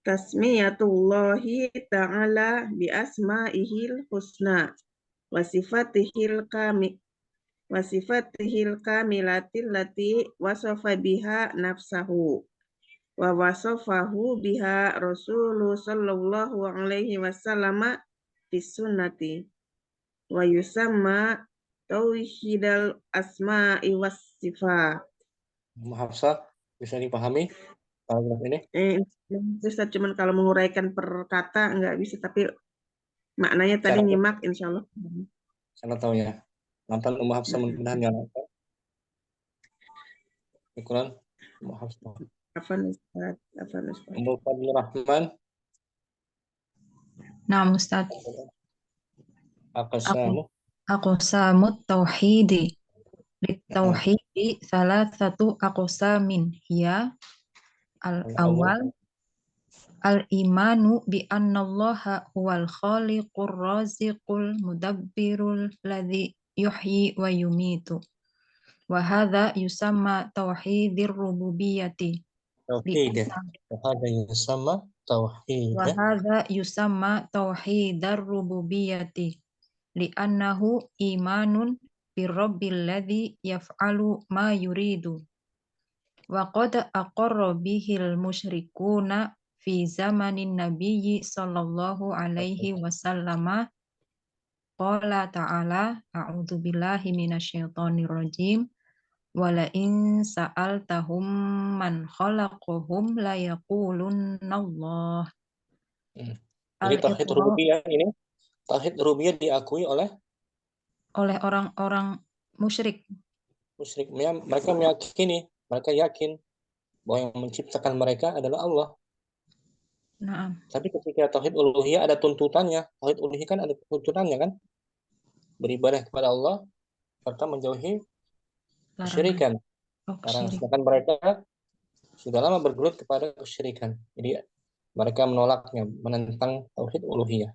tasmiyatullahi ta'ala bi asma'ihil husna wa sifatihil kamilatil lati wasafa biha nafsahu wa wasafahu biha rasulu sallallahu alaihi wasallam fi sunnati wa yusamma tauhidal asma'i was sifat. Hafsah, bisa dipahami paragraf ini? Ustaz, cuman kalau menguraikan per kata nggak bisa, tapi maknanya tadi nyimak insyaallah. Saya tahu ya. Mantan Ummu Hafsah mudah-mudahan ya. Syukran Ummu Hafsah. Afan Ustaz. Ummu Fadlur Rahman. Nah, Ustaz. Aqsamut tauhidi. Tauhidi salah satu aqsamin hiya Al-awwal al-imanu bi annallaha huwal khaliqur raziqul mudabbirul ladzi yuhyi wa yumitu. Wa hadza yusamma tauhidir rububiyyati. Tauhid ya. Wahada yusamma tauhid Wa ya. hadza yusamma tauhidar rububiyyati li'annahu imanun birabbil ladzi yaf'alu ma yuridu. Wa qad aqarra bihil musyrikuna fi zamanin nabiyyi sallallahu alaihi wasallama qala ta'ala a'udzu billahi minasyaitonir rajim wala in sa'altahum man khalaqahum la yaqulunallah. Jadi tauhid Al-iqrar rububiyah ini, tauhid rububiyah diakui oleh oleh orang-orang musyrik. musyrik. Mereka meyakini, mereka yakin bahwa yang menciptakan mereka adalah Allah. Nah, Tapi ketika tauhid uluhiyah ada tuntutannya. Tauhid uluhiyah kan ada tuntutannya kan? Beribadah kepada Allah serta menjauhi larangan. kesyirikan. Oh, Karena kesyirikan. sedangkan mereka sudah lama bergelut kepada kesyirikan. Jadi mereka menolaknya, menentang tauhid uluhiyah.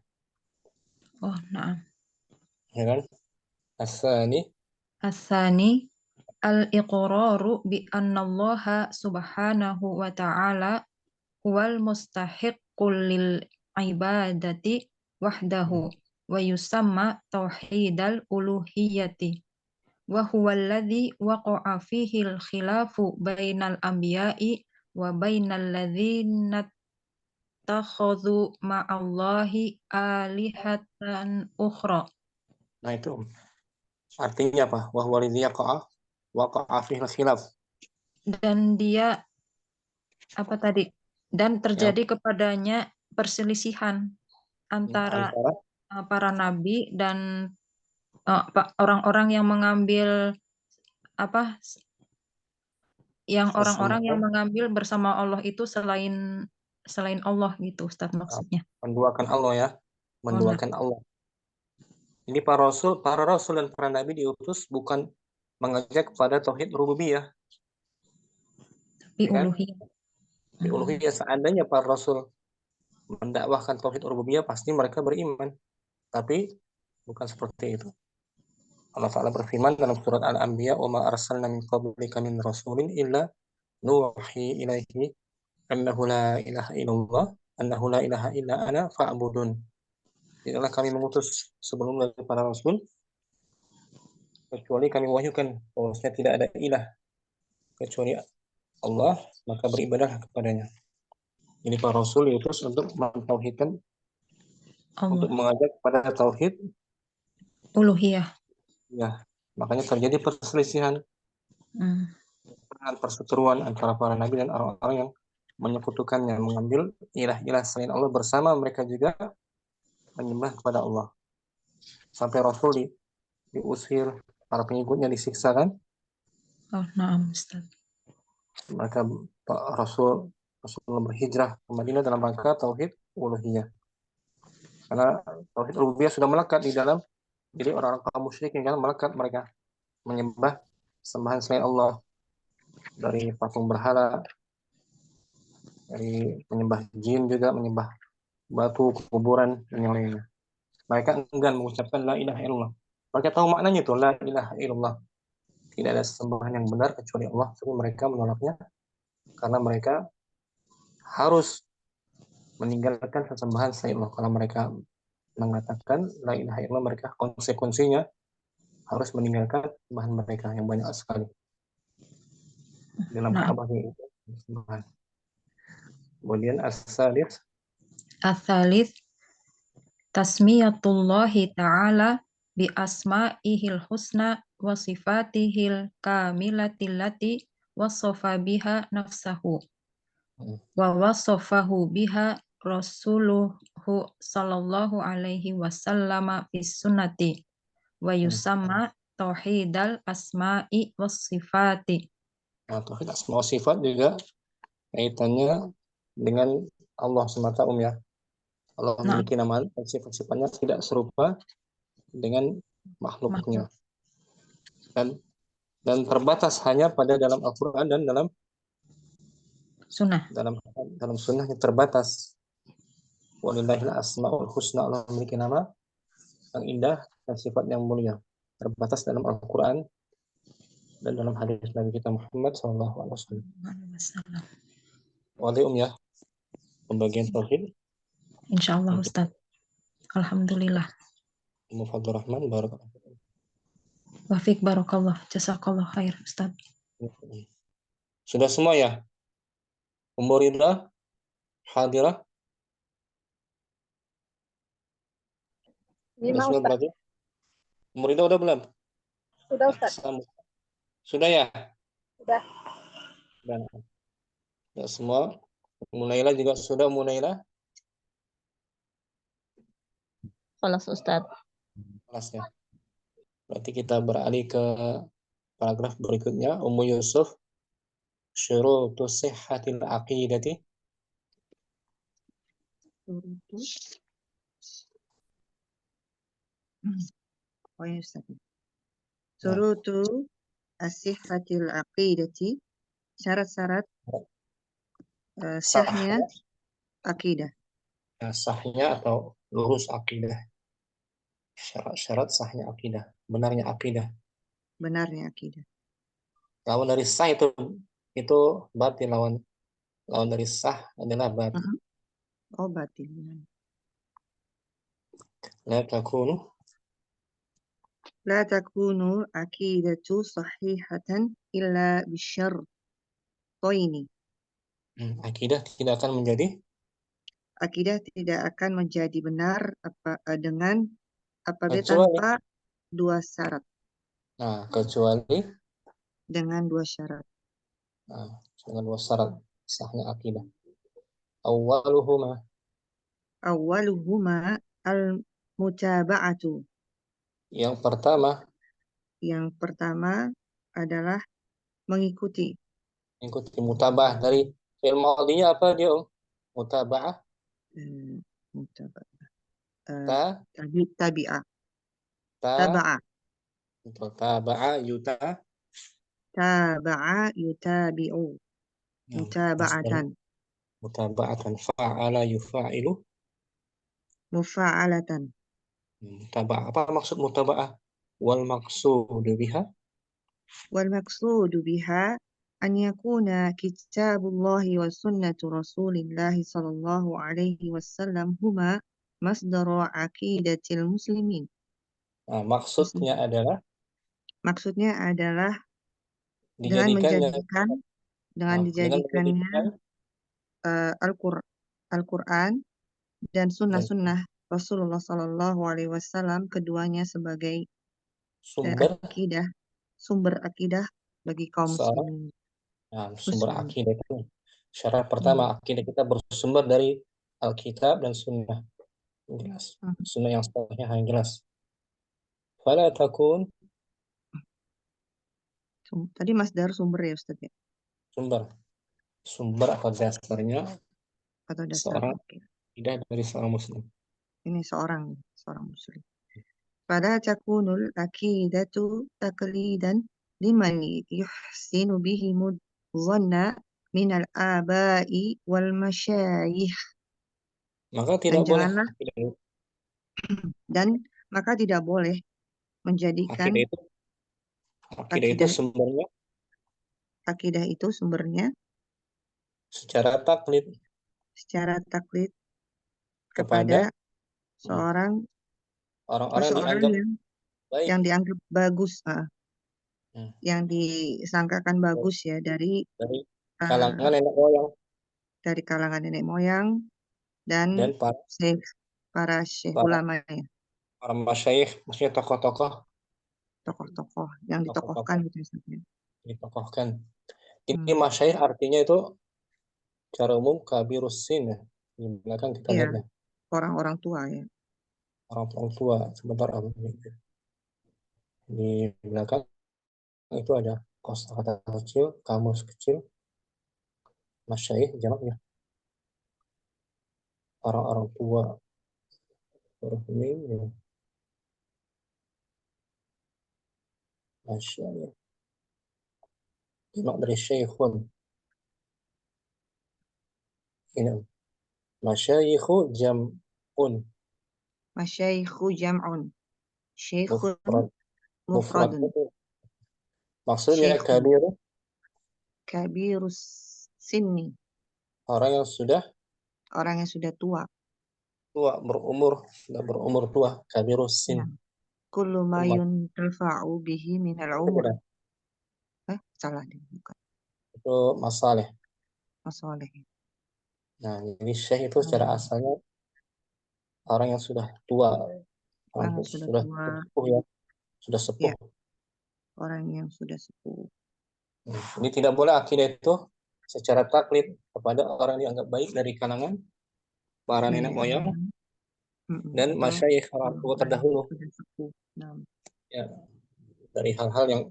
Oh, nah. Ya kan? Asani Asani al-iqraru bi annallaha subhanahu wa ta'ala huwal mustahiqqul lil ibadati wahdahu wa yusamma tauhidal uluhiyyati wa huwa alladhi waqa'a fihi al-khilafu bainal anbiya'i wa bainal ladzina takhadhu ma'allahi alihatan ukhra. Nah itu artinya apa? Wa huwa alladzi waqa'a fihi khilaf. Dan dia apa tadi? Dan Yang terjadi kepadanya perselisihan antara para nabi dan orang-orang yang mengambil apa? Yang orang-orang yang mengambil bersama Allah itu selain Allah gitu, Ustaz maksudnya. menduakan Allah ya, menduakan Allah. Ini para rasul dan para nabi diutus bukan mengajak kepada tauhid rububiyah. Tapi Kan? uluhiyah. Di uluhiyah seandainya para rasul mendakwahkan tauhid rububiyah pasti mereka beriman. Tapi bukan seperti itu. Allah Ta'ala berfirman dalam surat Al-Anbiya, "Wa ma arsalna min qablika min rasulin illa nuhi ilaihi annahu la ilaha illallah, annahu la ilaha illa ana fa'budun." Tidaklah kami mengutus sebelum dari para rasul kecuali kami wahyukan bahwasanya tidak ada ilah kecuali Allah, maka beribadah kepadanya. Ini para rasul diutus untuk mentauhidkan, untuk mengajak pada tauhid uluhiyah. Ya, makanya terjadi perselisihan, perseteruan antara para nabi dan orang-orang yang menyekutukannya, mengambil ilah-ilah selain Allah bersama mereka juga menyembah kepada Allah. Sampai Rasul diusir, para pengikutnya disiksa kan? Oh, na'am, Ustaz. Mereka Rasul berhijrah ke Madinah dalam rangka tauhid uluhiyah. Karena tauhid uluhiyah sudah melekat di dalam diri orang-orang kaum musyrikin, kan melekat mereka menyembah sembahan selain Allah, dari patung berhala, dari menyembah jin juga, menyembah batu, kuburan, dan yang lainnya. Mereka enggan mengucapkan la ilaha illallah. Mereka tahu maknanya itu la ilaha illallah. Tidak ada sembahan yang benar kecuali Allah, tapi mereka menolaknya karena mereka harus meninggalkan sesembahan selain Allah. Kalau mereka mengatakan la ilaha illallah, mereka konsekuensinya harus meninggalkan sembahan mereka yang banyak sekali. Dalam Ka'bah itu sembahan. Kemudian as-salis tasmiyatullahi ta'ala bi asma'ihil husna wa sifatihil kamilatillati wasofa biha nafsahu wa wasofahu biha rasuluhu sallallahu alaihi wasallama bis sunnati wa yusamma tauhidal asma'i was sifati. Nah, tauhid asma wa sifat juga kaitannya dengan Allah semata ya. Allah memiliki nama dan sifat-sifatnya tidak serupa dengan makhluknya. Dan terbatas hanya pada dalam Al-Quran dan dalam Sunnah. dalam sunnahnya terbatas. Walillahil asmaul husna, Allah memiliki nama yang indah dan sifat yang mulia. Terbatas dalam Al-Quran dan dalam hadis Nabi kita Muhammad SAW. Wali ya, pembagian tauhid. Insyaallah Ustaz. Alhamdulillah. Mufadhur Rahman, barakallahu. Wafik barakallah. Jazakallah khair Ustaz. Sudah semua ya? Umurida, hadirah. Sudah semua berarti? Umurida udah belum? Sudah, Ustaz. Sudah ya? Sudah. Dan ya, semua. Munailah juga sudah, Munailah. Kelas Ustaz. Kelasnya. Berarti kita beralih ke paragraf berikutnya. Ummu Yusuf, syurutu sihhatil aqidati. Oh ya Ustaz. Surutu as-sihhatil aqidati, syarat-syarat sahnya akidah. Ya, sahnya atau lurus akidah. Syarat-syarat sahnya akidah. Benarnya akidah. Benarnya akidah. Lawan dari sah itu batil, lawan dari sah adalah batil. Oh batil. La takunu akidatu sahihatan illa bisyartaini. Akidah tidak akan menjadi benar dengan apabila kecuali, tanpa dua syarat. kecuali Dengan dua syarat. Dengan dua syarat sahnya akidah. Awwaluhuma al-mutaba'atu. Yang pertama adalah mengikuti mutabah. Dari fi'il madhinya apa dia, mutaba'ah? Tabi'ah. Taba'a yutabi'u. Mutaba'atan. Mutaba'atan, fa'ala yufa'ilu. Mufa'alatan. Mutaba'ah. Apa maksud mutaba'ah? Wal maqsudu biha an yakuna kitabullahi wa sunnatu rasulillahi sallallahu alaihi wasallam huma masdaru aqidatil muslimin. Maksudnya adalah dengan dijadikannya Al-Quran dan sunnah-sunnah Rasulullah Sallallahu Alaihi Wasallam, keduanya sebagai sumber akidah bagi kaum muslimin. Sumber akidah itu syarat pertama, akidah kita bersumber dari Alkitab dan sunnah. Jelas. Sunnah yang sahih yang jelas. Fala takun. Tadi masdar sumber ya Ustaz ya? Sumber atau dasarnya atau dasar seorang akidah dari seorang muslim. Ini seorang muslim. Fala takunul akidatu taqlidan liman yuhsinu bihi dhanna minal abai wal masyayikh. Maka tidak boleh menjadikan akidah itu sumbernya secara taklid kepada orang-orang yang dianggap bagus, yang disangkakan bagus ya dari kalangan nenek moyang dan para syekh ulama ya. Para masyayikh, maksudnya tokoh-tokoh yang ditokohkan gitu ya. Ditokohkan. Ini masyayikh artinya itu secara umum kabirus sin ya. Di belakang kita lihat ya. Orang-orang tua ya. Orang-orang tua sebentar di belakang itu ada kosakata kecil, kamus kecil, masyayikh jamaknya orang-orang tua. Ini masyayikh jamak dari syekhun. Ini masyayikhu jam'un Masyaikhu jam'un. Syekhun mufrad. Mufrad mufradun. itu maksudnya Syekhun kabir, kabirus sinni. orang yang sudah Orang yang sudah tua. tua, sudah berumur tua, kabirus sin. Ya. Kullu ma Umat yuntafa'u bihi minal itu umur. tidak, Salah deh, bukan. itu masalah. Masalah. Nah, jadi syekh itu secara asalnya orang yang sudah tua, Orang orang yang sudah sudah tua. sepuh ya, sudah sepuh. Ya, orang yang sudah sepuh. Ini tidak boleh akidah itu secara taklid kepada orang yang dianggap baik dari kalangan para nenek moyang dan Atau masyayikh orang tua orang yang terdahulu, sudah sepuh. Nah, ya, dari hal-hal yang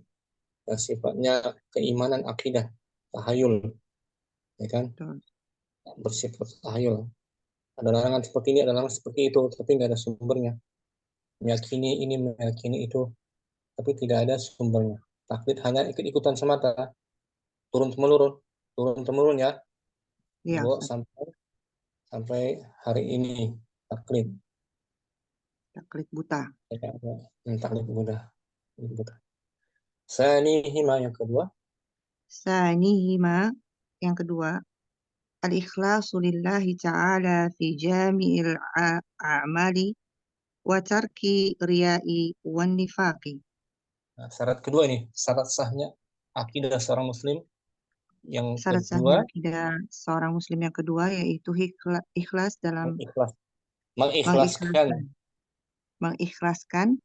sifatnya keimanan, akidah, tahayul, ya kan, betul. bersifat tahayul. Ada larangan seperti ini, ada larangan seperti itu, tapi nggak ada sumbernya. Meyakini ini, meyakini itu, tapi tidak ada sumbernya. Taklid hanya ikut-ikutan semata, turun temurun ya, Iya, dibawa Ustaz. sampai hari ini taklid. Taklid buta. Taklid mudah. Sanihima yang kedua, Sanihima yang kedua, al-ikhlasu lillahi ta'ala fi jami'il a'mali wa tarki riya'i wan nifaqi. nah, syarat kedua ini, syarat sahnya akidah seorang muslim yang Syarat sahnya kedua, akidah seorang muslim yang kedua yaitu ikhlas dalam mengikhlaskan mengikhlaskan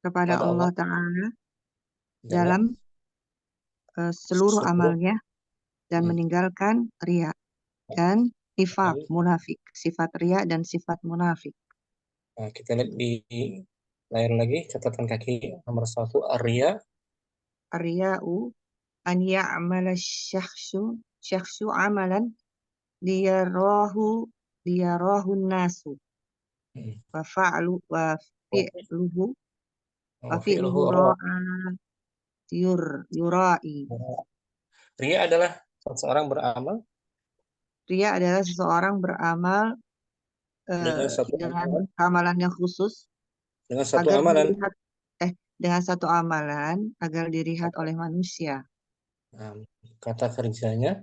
kepada pada Allah Allah Ta'ala dalam dalam seluruh seluruh amalnya dan meninggalkan riya dan nifaq, munafik. Sifat riya dan sifat munafik. Nah, kita lihat di layar lagi, catatan kaki nomor 1, Arya. Ar-riya'u an ya'mala syakhsu amalan liyarahu nasu wa fa'lu wa fi'luhu wa fi'luhu ra'a yura'i. Ria adalah seseorang beramal Riya adalah seseorang beramal dengan satu dengan amalan, amalan yang khusus dengan satu agar amalan. dilihat dengan satu amalan agar dilihat oleh manusia. Nah, kata kerjanya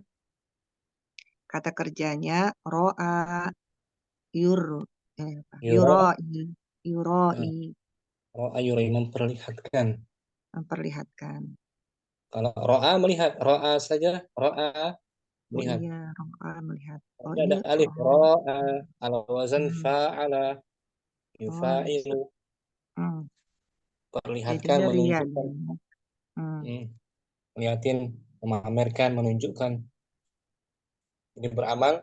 Kata kerjanya ro'a yura, yura'i ro'a yura, memperlihatkan. memperlihatkan. Kalau ro'a melihat, ro'a saja, ro'a Oh melihat. iya, ro'a melihat. Oh Ada iya, alif ro'a ala wazan fa'ala Oh, yufa'ilu, hmm. perlihatkan, Jadinya riya. menunjukkan, melihatin, memamerkan, menunjukkan. Ini beramal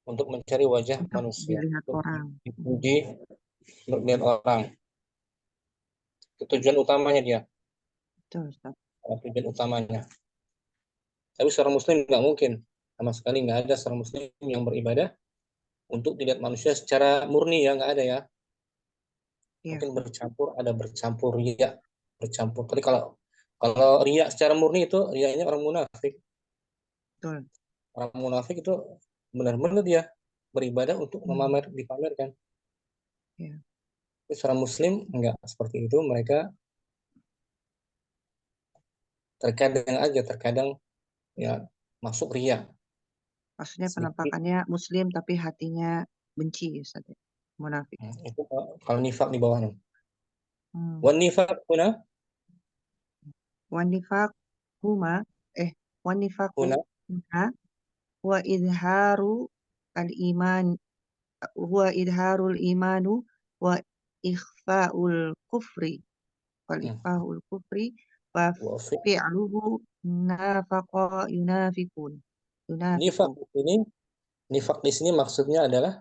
untuk mencari wajah Untuk manusia, dilihat untuk orang. dipuji, untuk melihat orang. Itu tujuan utamanya dia, Betul, Ustaz. tujuan utamanya. Tapi seorang muslim nggak mungkin, sama sekali nggak ada seorang muslim yang beribadah untuk dilihat manusia secara murni, ya nggak ada ya. Iya, Mungkin Ustaz. bercampur riya, bercampur. Tapi kalau riya secara murni itu riyanya orang munafik. Betul. Orang munafik itu benar-benar dia beribadah untuk dipamerkan. Iya. Tapi seorang muslim enggak seperti itu, mereka terkadang ya masuk riya. Maksudnya Sedikit. penampakannya muslim tapi hatinya benci, Ustaz. Munafik. Itu kalau nifak di bawahnya. Hmm. Wan nifak huna Wanifak huma wanifaku huna wa idharu al-iman huwa idharul imanu wa ikhfaul kufri wal ikhfaul kufri wa fi'luhu nafaqa yunafiqun nifak yunafiqu. nifak di sini maksudnya adalah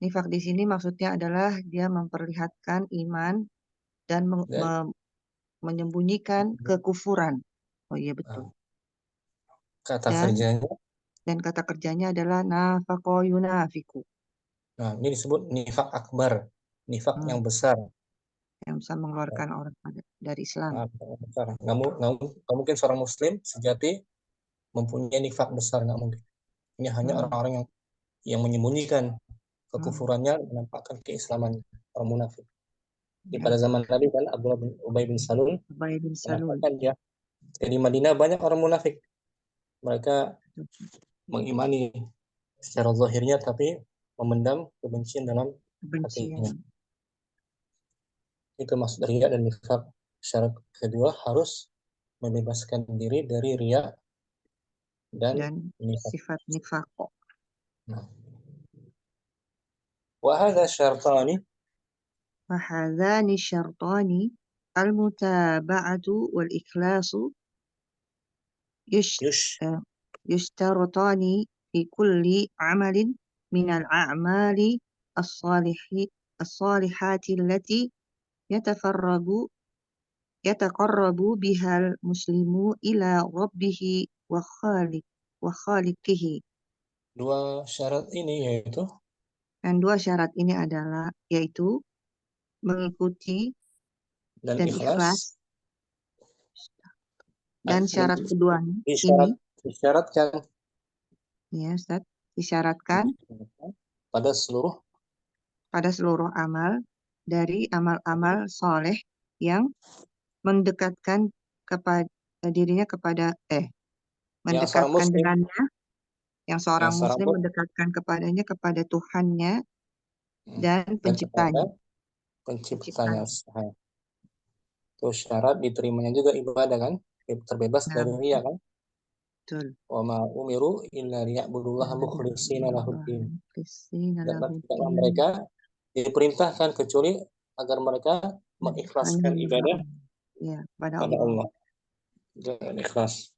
Nifak di sini maksudnya adalah dia memperlihatkan iman dan menyembunyikan kekufuran. Oh iya betul. Kata kerjanya. Dan kata kerjanya adalah nafaqa yunafiqu. Nah, ini disebut nifak akbar, nifak yang besar. Yang bisa mengeluarkan orang dari Islam. Nggak mungkin seorang muslim sejati mempunyai nifak besar, nggak mungkin. Ini hanya orang-orang yang yang menyembunyikan kekufurannya, menampakkan keislamannya, orang munafik. Di pada zaman Nabi kan Abdullah bin Ubay bin Salul Ubay bin Salul. mengatakan dia di Madinah banyak orang munafik. Mereka mengimani secara zahirnya tapi memendam kebencian dalam hatinya. Kebencian. Itu maksud riya dan nifaq. Syarat kedua harus membebaskan diri dari riya dan nifaq. Sifat nifaq. Nah. Wa hadza syartani وهذان الشرطان المتابعة والإخلاص يشترطان في كل عمل من الأعمال الصالحات التي يتقرب بها المسلم إلى ربه وخالقه. Dua syarat ini yaitu, dan dua syarat ini adalah yaitu mengikuti dan ikhlas. Dan syarat kedua ini disyaratkan ya Ustaz, disyaratkan pada seluruh amal dari amal-amal soleh yang mendekatkan kepada dirinya kepada mendekatkan dengannya yang seorang muslim mendekatkan kepadanya kepada Tuhannya dan penciptanya. Itu syarat diterimanya juga ibadah kan, terbebas dari riya kan. Betul. Wa ma umiru illa liya'budullaha mukhlishina lahuddin. Dan mereka diperintahkan kecuali agar mereka mengikhlaskan ibadah pada Allah. Dengan ikhlas.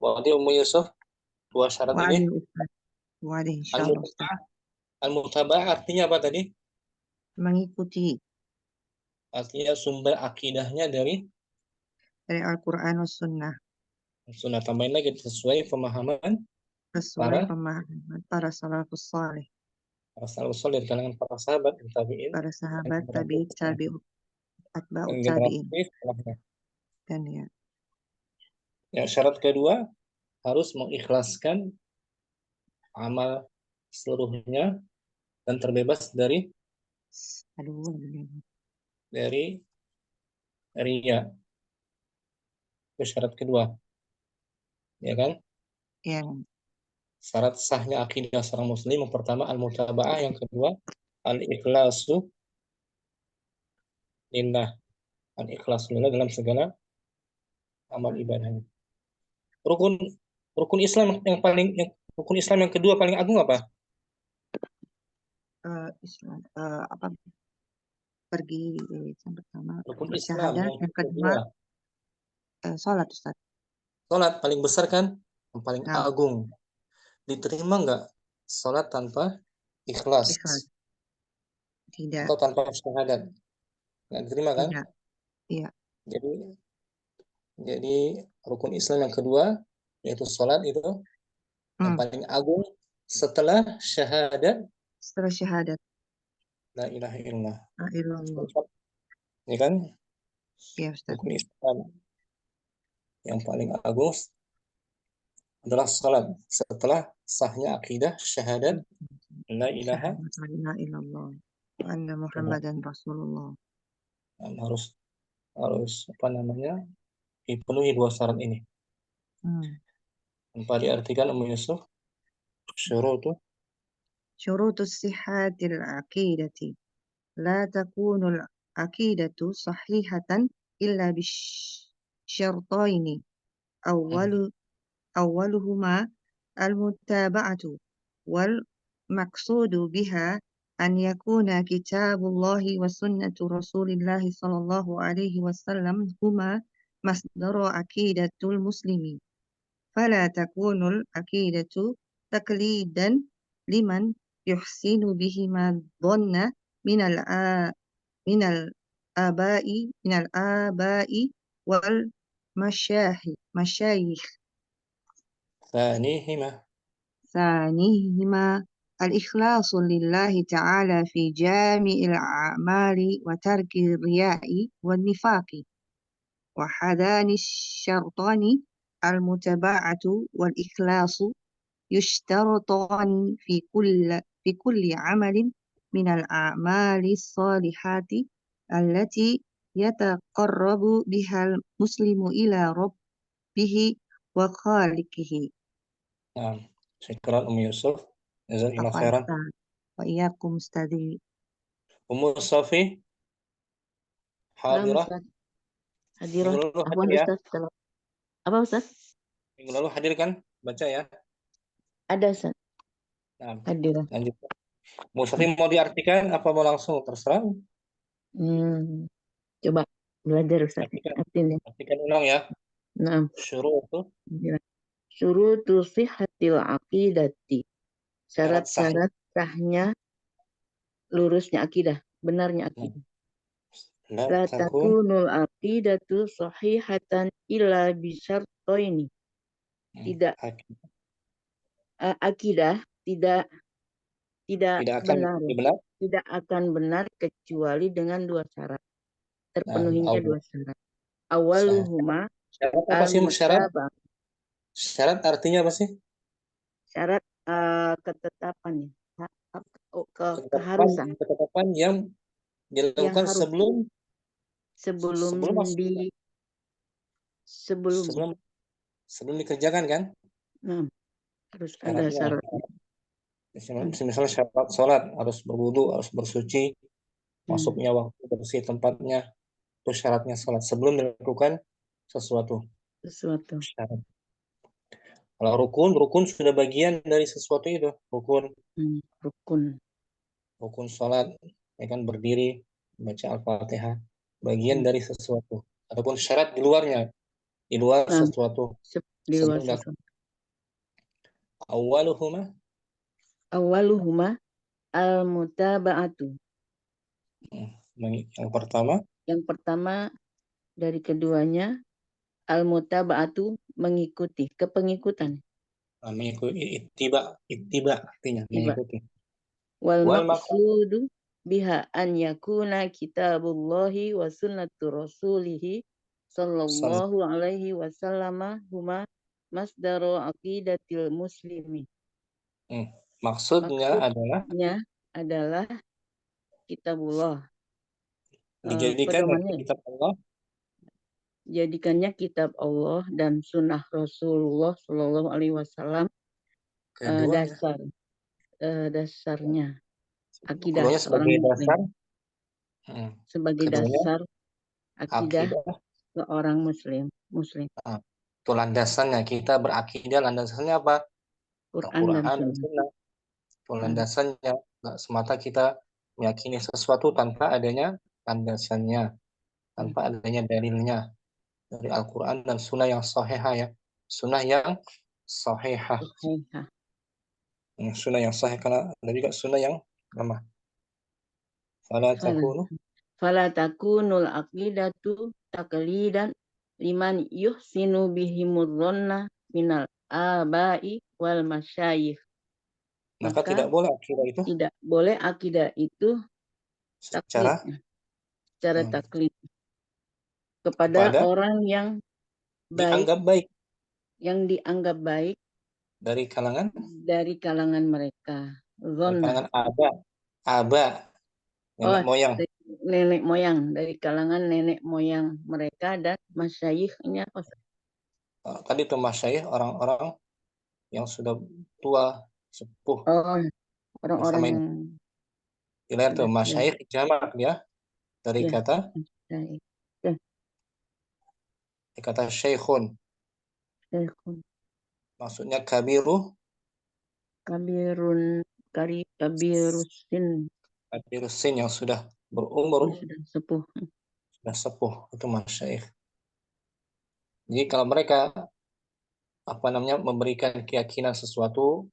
Wadi Ummu Yusuf, dua syarat ini. Al-mutaba'ah artinya apa tadi? Mengikuti. Artinya sumber akidahnya dari Al-Quran was Sunnah. Sunnah, tambahin lagi sesuai pemahaman para salafus salih. Para salafus salih dari kalangan para sahabat tabi'in. Para sahabat tabi'in, atba'ut tabi'in. Dan ya, syarat kedua harus mengikhlaskan amal seluruhnya dan terbebas dari riya. Itu syarat kedua. Ya kan? Ya. Syarat sahnya akidah seorang muslim yang pertama al-mutaba'ah, yang kedua al-ikhlasu lillah. Al-ikhlasu lillah dalam segala amal ibadahnya. Rukun Islam yang kedua paling agung apa? Islam apa? Pergi yang pertama rukun Islam yang kedua salat Ustaz. Salat paling besar kan, yang paling agung. Diterima nggak salat tanpa ikhlas? Tidak. Atau tanpa syahadat? Nggak diterima kan? Tidak. Iya. Jadi rukun Islam yang kedua yaitu salat itu yang paling agung setelah syahadat. Setelah syahadat. La ilaha illallah. La ilallah. Ini kan? Iya Ustaz. Rukun Islam yang paling agung adalah salat setelah sahnya akidah syahadat la ilaha illallah wa anna Muhammadan Rasulullah. Dan harus dipenuhi dua syarat ini. Tanpa diartikan Ummu Yusuf syurutus sihhatil aqidati la takunul aqidatu sahihatan illa bisyartaini awwaluhuma al-mutaba'atu wal maqsudu biha an yakuna kitabullahi wa sunnatu rasulillahi sallallahu alaihi wasallam huma masdaru aqidatul muslimin fala takunul aqidatu taqlidan liman yuhsinu bihima dhanna minal abai wal masyayikh. Thanihima al-ikhlasu lillahi ta'ala fi jami'il a'mali wa tarki riya'i wa nifaqi. Wa hadani syartani al-mutaba'atu wal ikhlasu يشترطان في كل عمل من الأعمال الصالحات التي يتقرب بها المسلم إلى ربه وخالقه. Nah, syukran Umi Yusuf. Jazakallah Apa khairan. Ustaz? Wa iyyakum Ustazi. Ummu Safi, Naam hadirah. Ustaz. Minggu Hadirah. lalu Afwan hadir ya? Ustaz. Apa Ustaz? Minggu lalu hadir kan? Baca ya. Ada Ustaz. Nah, Hadirah. lanjut. Ummu Safi mau diartikan apa mau langsung? Terserah. Coba belajar Ustaz. Artikan, Artinya. artikan ulang ya. Naam. Syuruh itu Hadirah. Syurutu sihhatil aqidati. syarat sah. Syarat-syarat sahnya lurusnya akidah, benarnya Nah, akidah. la La takun takunul aqidatu sahihatan illa bisyartaini. Tidak akidah tidak tidak akan benar, benar. tidak akan benar kecuali dengan dua syarat. Nah, Terpenuhinya dua syarat. Awaluhuma syarat apa sih syarat? al-mutabah. Syarat artinya apa sih? Syarat ketetapan ya. Keharusan Ketetapan yang yang dilakukan harus sebelum sebelum dikerjakan kan? nah, harus ada Syaratnya. syarat. Misalnya syarat sholat harus berwudu, harus bersuci, masuknya waktu, bersih tempatnya, itu syaratnya sholat sebelum dilakukan sesuatu. Syarat. Kalau rukun sudah bagian dari sesuatu itu. Rukun sholat, ya kan, berdiri, baca Al-Fatihah, bagian dari sesuatu. Ataupun syarat di luarnya, di luar sesuatu. Di luar sesuatu. Awaluhuma al-mutaba'atu. Yang pertama dari keduanya al-mutaba'atu mengikuti, kepengikutan. Mengikuti ittiba artinya mengikuti. Wal maqsudu biha an yakuna kitabullahi wa sunnatu rasulihi sallallahu alaihi wasallama huma masdaru aqidatil muslimi. Maksudnya adalah kitabullah. Dijadikan kitab Allah. Jadikannya kitab Allah dan sunnah Rasulullah Shallallahu Alaihi Wasallam dasarnya akidah seorang muslim. Sebagai dasar akidah seorang muslim. Itu landasannya, kita berakidah landasannya apa? Quran dan Sunnah. Itu landasannya. Nggak semata kita meyakini sesuatu tanpa adanya landasannya, tanpa adanya dalilnya dari Al-Quran dan Sunnah yang sahihah ya. Sunnah yang sahihah. Sunnah yang sahih, karena ada juga sunnah yang lemah. Fala takunul aqidatu taqlidan liman yuhsinu bihimudhanna minal abai wal masyayikh. Maka tidak boleh akidah itu. Tidak boleh akidah itu secara taklid kepada orang yang baik, yang dianggap baik dari kalangan mereka. Dari kalangan aba, nenek moyang, dari kalangan nenek moyang mereka dan masyayikhnya. Tadi itu masyayikh orang-orang yang sudah tua, sepuh. Orang-orang yang dilihat tuh masyayikh jamak ya, dari kata syekhun. Maksudnya kabirusin. Kabirusin yang sudah berumur, sudah sepuh, itu masyayikh. Jadi kalau mereka memberikan keyakinan sesuatu,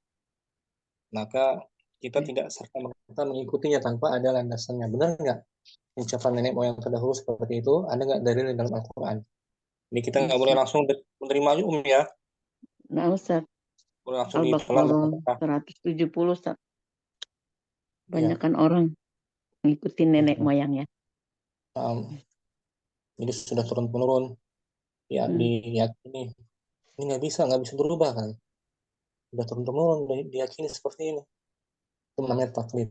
maka kita tidak serta-merta mengikutinya tanpa ada landasannya. Benar nggak ucapan nenek moyang terdahulu seperti itu? Ada nggak dalil dalam Al-Quran? Jadi kita nggak boleh langsung menerima ya. Nah Ustaz, boleh langsung ditelan. 170 Ustaz. Banyakan orang mengikuti nenek moyang ya. Jadi sudah turun-temurun ya, diyakini ini nggak bisa berubah kan. Udah turun-temurun diyakini seperti ini. Itu namanya taklid.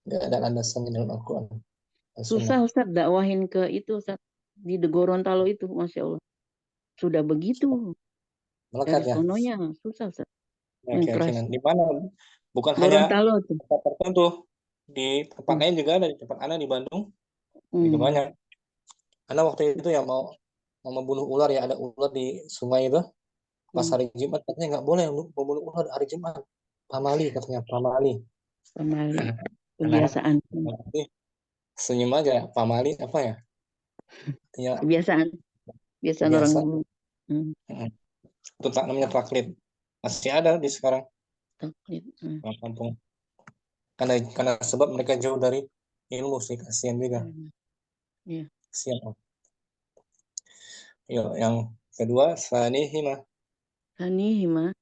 Nggak ada landasannya dalam Al-Quran dan Sunnah. Susah Ustaz dakwahin ke itu Ustaz. Di The Gorontalo itu, Masya Allah. Sudah begitu. Melekat Dari ya. sononya susah Ustaz. Yang keras. Keyakinan. Di mana? Bukan hanya Gorontalo tuh. tempat tertentu. Di tempat lain juga ada. Di tempat Ana di Bandung. Itu banyak. Karena waktu itu yang mau membunuh ular ya, ada ular di sungai itu pas hari Jumat, katanya nggak boleh membunuh ular hari Jumat. Pamali katanya, pamali. Pamali. Kebiasaan. Senyum aja, pamali apa ya? Artinya Kebiasaan. Biasaan orang dulu. Itu tak namanya taklid. Masih ada di sekarang. Taklid. Kampung. Karena sebab mereka jauh dari ilmu sih, kasihan juga. Iya. Kasihan. Yuk, yang kedua, sanihima. Sanihima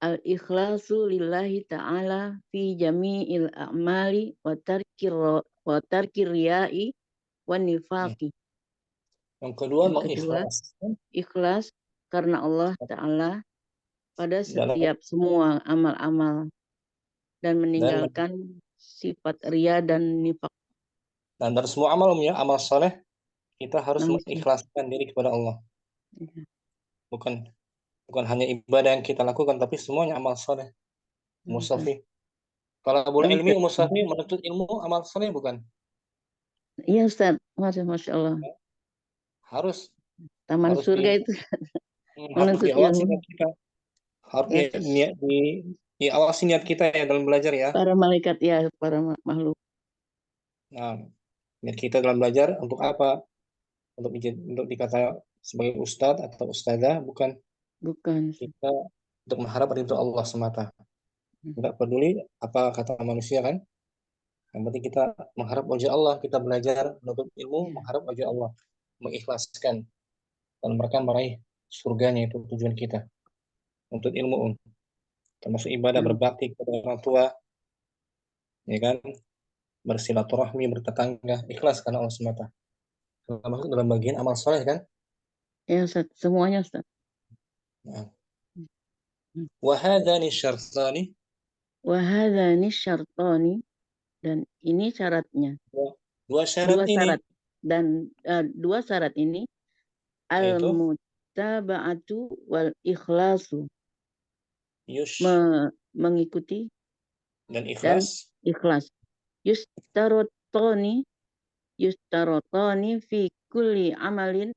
al-ikhlasu lillahi ta'ala fi jami'il a'mali wa tarkir riya'i wa nifaqi. Yang kedua, ikhlas karena Allah Ta'ala pada setiap semua amal-amal dan meninggalkan sifat ria dan nifak. Dan dari semua amal ya, amal soleh, kita harus mengikhlaskan diri kepada Allah. Bukan hanya ibadah yang kita lakukan, tapi semuanya amal soleh. Musafi. Kalau boleh ilmi, musafi menuntut ilmu, amal soleh bukan? Iya Ustaz, Masya Allah. Harus. Taman surga itu. Harus diawasi niat kita. Harus diawasi niat kita ya dalam belajar ya. Para malaikat ya, para makhluk. Nah, niat kita dalam belajar untuk apa? Untuk dikata sebagai ustadz atau ustadzah, bukan. Kita untuk mengharap ridho Allah semata. Tidak peduli apa kata manusia kan. Yang penting kita mengharap wajah Allah, kita belajar menuntut ilmu, mengharap wajah Allah, mengikhlaskan dan mereka meraih surganya, itu tujuan kita. Untuk ilmu, termasuk ibadah berbakti kepada orang tua, ya kan, bersilaturahmi, bertetangga, ikhlas karena Allah semata. Termasuk dalam bagian amal soleh kan? Ya Ustaz, semuanya Ustaz. Wahadani syartani. Wahadani syartani, dan ini syaratnya. Dua syarat ini. Dan dua syarat ini al-mutaba'atu wal ikhlasu. Mengikuti dan ikhlas. Yustarotoni fi kulli amalin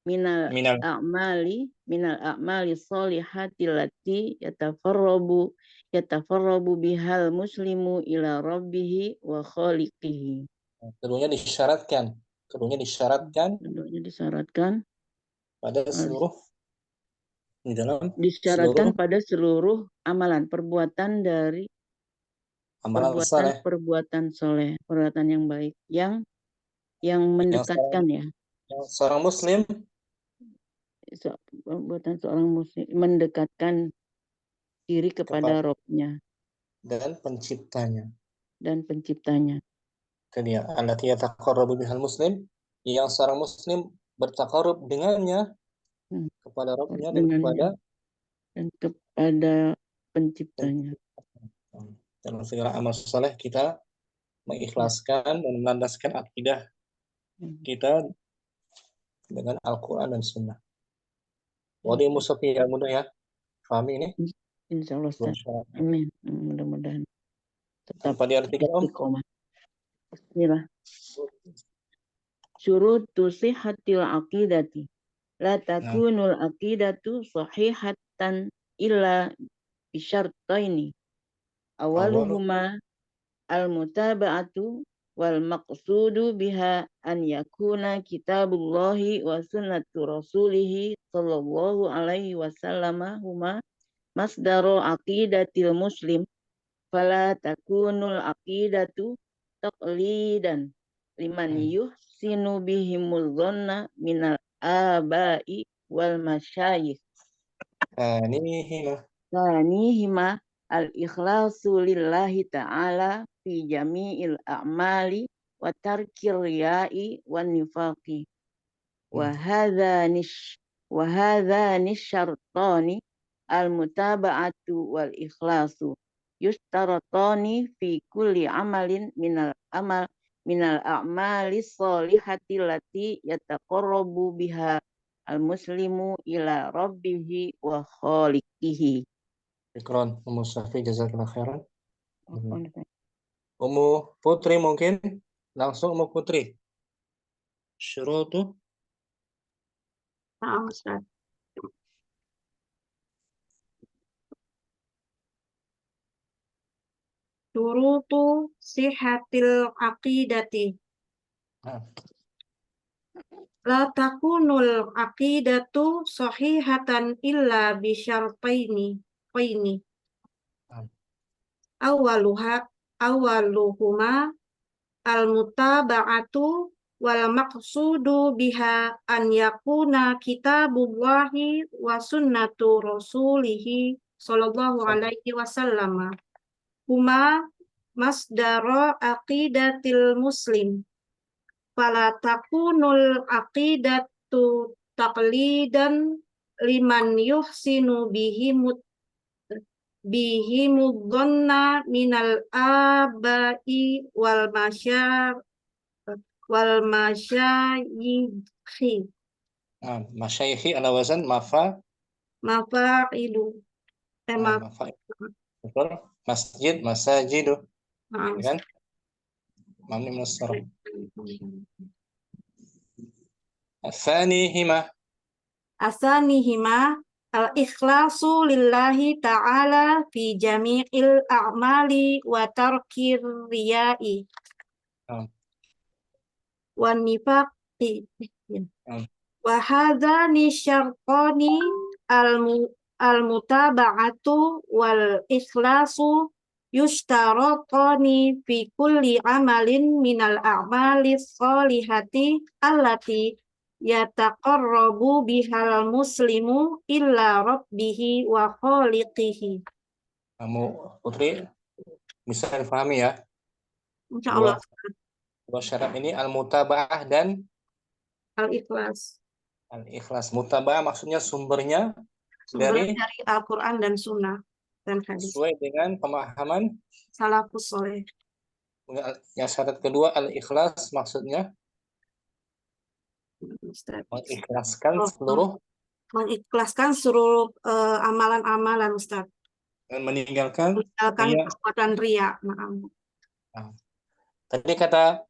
minal a'mali sholihati lati yatafarrabu bihal muslimu ila rabbihi wa khaliqihi. Keduanya disyaratkan pada seluruh pada seluruh amalan, perbuatan dari perbuatan soleh, perbuatan yang baik, yang mendekatkan ya. Seorang muslim, perbuatan seorang muslim mendekatkan diri kepada Robnya dan penciptanya. Dia allati yataqarrabu bihal muslim, yang seorang muslim bertaqarrub dengannya kepada Robnya dan kepada penciptanya. Dalam segala amal soleh kita mengikhlaskan dan melandaskan akidah kita dengan Al-Quran dan Sunnah. Wadi musafi yang mudah ya, pahami ini? Insya Allah Ustaz. Amin. Mudah-mudahan tetap diartikan istiqomah. Bismillah. Syurutu sihhatil aqidati. La takunul aqidatu sahihatan illa bisyartaini. Awaluhuma al-mutaba'atu wal maqsudu biha an yakuna kitabullahi wa sunnatu rasulihi sallallahu alaihi wasallam huma masdaru aqidatil muslim, fala takunul aqidatu taqlidan liman yuhsinu bihimul dhanna minal abai wal masyayikh. Tanihima al-ikhlasu lillahi ta'ala fi jami'il a'mali wa tarkir riya'i wa nifaqi. Wa hadhani syartani al-mutaba'atu wal ikhlasu yustaratani fi kulli amalin minal a'mali sholihati lati yataqarrabu biha al-muslimu ila rabbihi wa khaliqihi. Syukran, Ummu Safi, jazakallah khairan. Ummu Putri mungkin? Langsung Ummu Putri. Syurutu. Nah, Ustaz. Syurutu sihatil aqidati. Nah, La takunul aqidatu sahihatan illa bisyartaini. nah, Awaluhuma al-mutaba'atu wal maqsudu biha an yakuna kitabullahi wa sunnatu rasulihi sallallahu alaihi wasallam huma masdara aqidatil muslim. Fala takunul aqidatu taqlidan liman yuhsinu bihimudhanna minal abai wal masyayikhi nah. Masyayikhi ala wazan mafa'ilu mafa'il. Betul. Masjid, masajidu. Ya kan? Mamni min as-sarf. Atsanihima. Asanihima al-ikhlasu lillahi ta'ala fi jami'il a'mali wa tarkir riya'i Nah, wa nifaqi nah. wa hadzani syartani al-mutaba'atu wal ikhlasu yushtaratani fi kulli amalin minal a'mali sholihati allati yataqarrabu bihal muslimu illa rabbihi wa khaliqihi. Kamu Putri bisa dipahami ya? Insyaallah. Dua syarat ini al-mutaba'ah dan Al-ikhlas. al-ikhlas. Mutaba'ah maksudnya sumbernya Sumbernya dari dari Al-Quran dan Sunnah dan hadis. sesuai dengan pemahaman Salafus soleh. Yang syarat kedua al-ikhlas maksudnya mengikhlaskan mengikhlaskan seluruh amalan-amalan Ustaz. dan meninggalkan perbuatan riya. Nah, tadi ada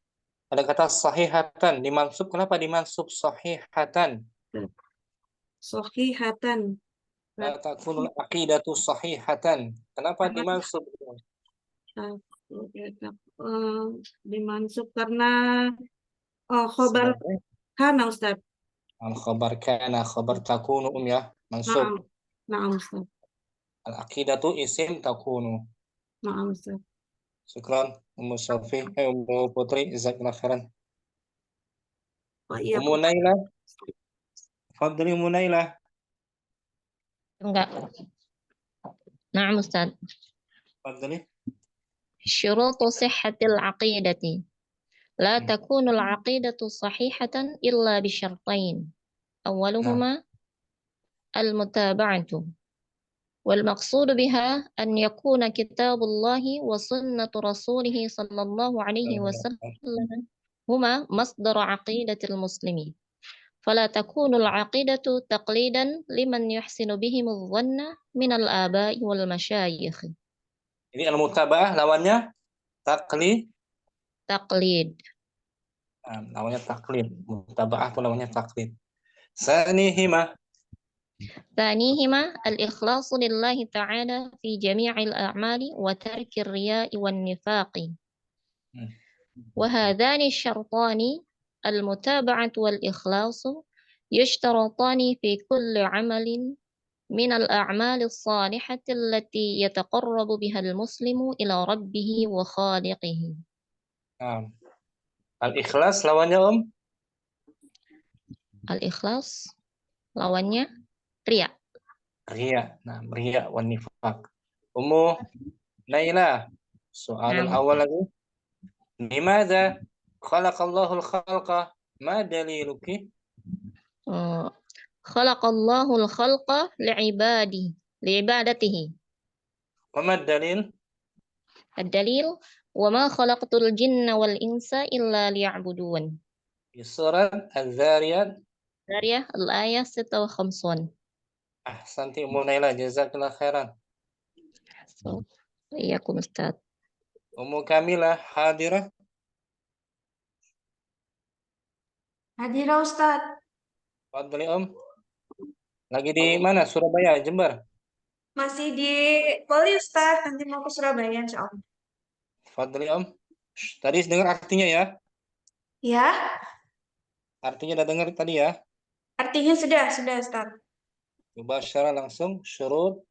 kata sahihatan dimansub. Kenapa dimansub sahihatan? Sahihatan. La takunul aqidatu sahihatan. Kenapa dimansub? Dimansub karena khobar kana Ustaz. Al-khabar kana, khabar takunu ya, mansub. Na'am Ustaz. Al-aqidatu isim takunu. Na'am Ustaz. Syukran Ummu Safi, Ummu Putri, jazakallahu khairan. Ummu Naila. Fadli Ummu Naila. Enggak. Na'am Ustaz. Fadli. Syurutu sihhatil aqidati. La takunul aqidatu sahihatan illa bisyartain. Awaluhuma al-mutaba'atu. Wal maqsudu biha an yakuna kitabullahi wa sunnatu rasulih sallallahu alaihi wasallam huma masdar aqidatil muslimin. Fala takunul aqidatu taqlidan liman yuhsinu bihimudh dhanna minal aba'i wal masyayikh. Ini al-mutaba'ah lawannya taqlid. Lawannya taklid. Mutaba'ah itu lawannya taklid. Sanihima al-ikhlasu lillahi ta'ala fi jami'il a'mali wa tarkir riya'i wan nifaqi. Wa hadhani syartani al-mutaba'atu wal ikhlasu yushtaratani fi kulli 'amalin min al-a'mali as-salihati allati yataqarrabu biha al-muslimu ila rabbih wa khaliqihi. Al-ikhlas lawannya Al-ikhlas lawannya riya. Riya. Nah, riya wan nifaq. Ummu Naila, soal awal lagi. Limadza khalaqallahu al-khalqa? Ma daliluki? Khalaqallahu al-khalqa لعبادته. وما الدليل؟ الدليل وما خلقت الجن والإنس إلا ليعبدون. في سورة الذاريات. Zariyah al-ayah 56. أحسنتي أم نيلة جزاك الله خيرا. Iyakum Ustaz. أم كاملة حاضرة؟ Hadirah Ustaz. Fadli Lagi di mana? Surabaya, Jember? Masih di Poli Ustaz, nanti mau ke Surabaya insya Allah. Fadli Tadi dengar artinya ya? Ya, Artinya udah dengar tadi ya? artinya sudah Ustaz. Coba secara langsung syurut.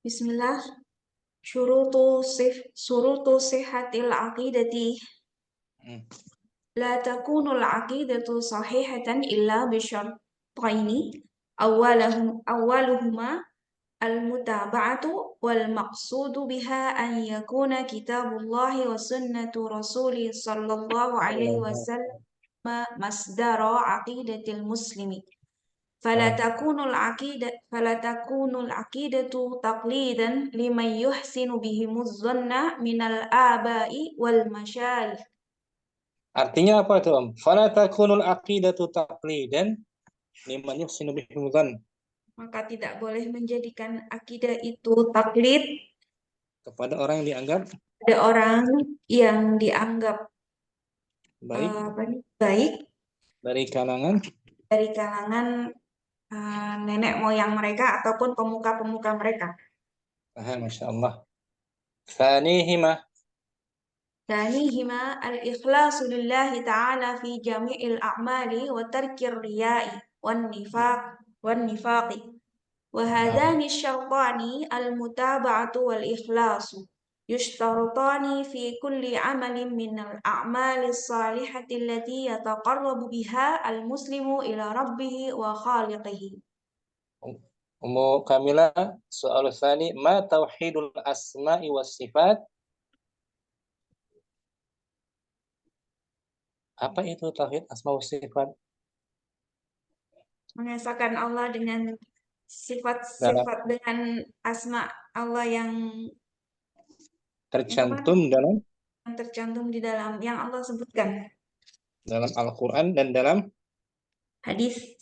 Bismillah. Surutu sihhatil aqidati. La takunul aqidatu sahihatan illa bisyartaini. Awaluhuma al-mutaba'atu wal maqsudu biha an yakuna kitabullahi wa sunnatu rasulih sallallahu alaihi wasallam masdara aqidatil muslimi. فلا تكون العقيدة تقليدا لمن يحسن بهم الظن من الآباء والمشايخ. Artinya apa itu Fala takunul aqidatu taqlidan liman yuhsinu bihim dzann. Maka tidak boleh menjadikan akidah itu taklid kepada orang yang dianggap ada orang yang dianggap baik dari kalangan nenek moyang mereka ataupun pemuka-pemuka mereka. Masya Allah. Thanihima al-ikhlasu lillahi ta'ala fi jami'il a'mali wa tarkir riya'i wan nifaqi. Wa hadhani syartani al-mutaba'atu wal ikhlasu yushtaratani fi kulli amalin min al-a'mali salihati allati yataqarrabu biha al-muslimu ila rabbih wa khaliqihi. Ummu Kamila, soal tsani, ma tauhidul asma'i was sifat? Apa itu tauhid asma wa sifat? Mengesahkan Allah dengan sifat-sifat dengan asma Allah yang tercantum di dalam yang Allah sebutkan dalam Al-Quran dan dalam hadis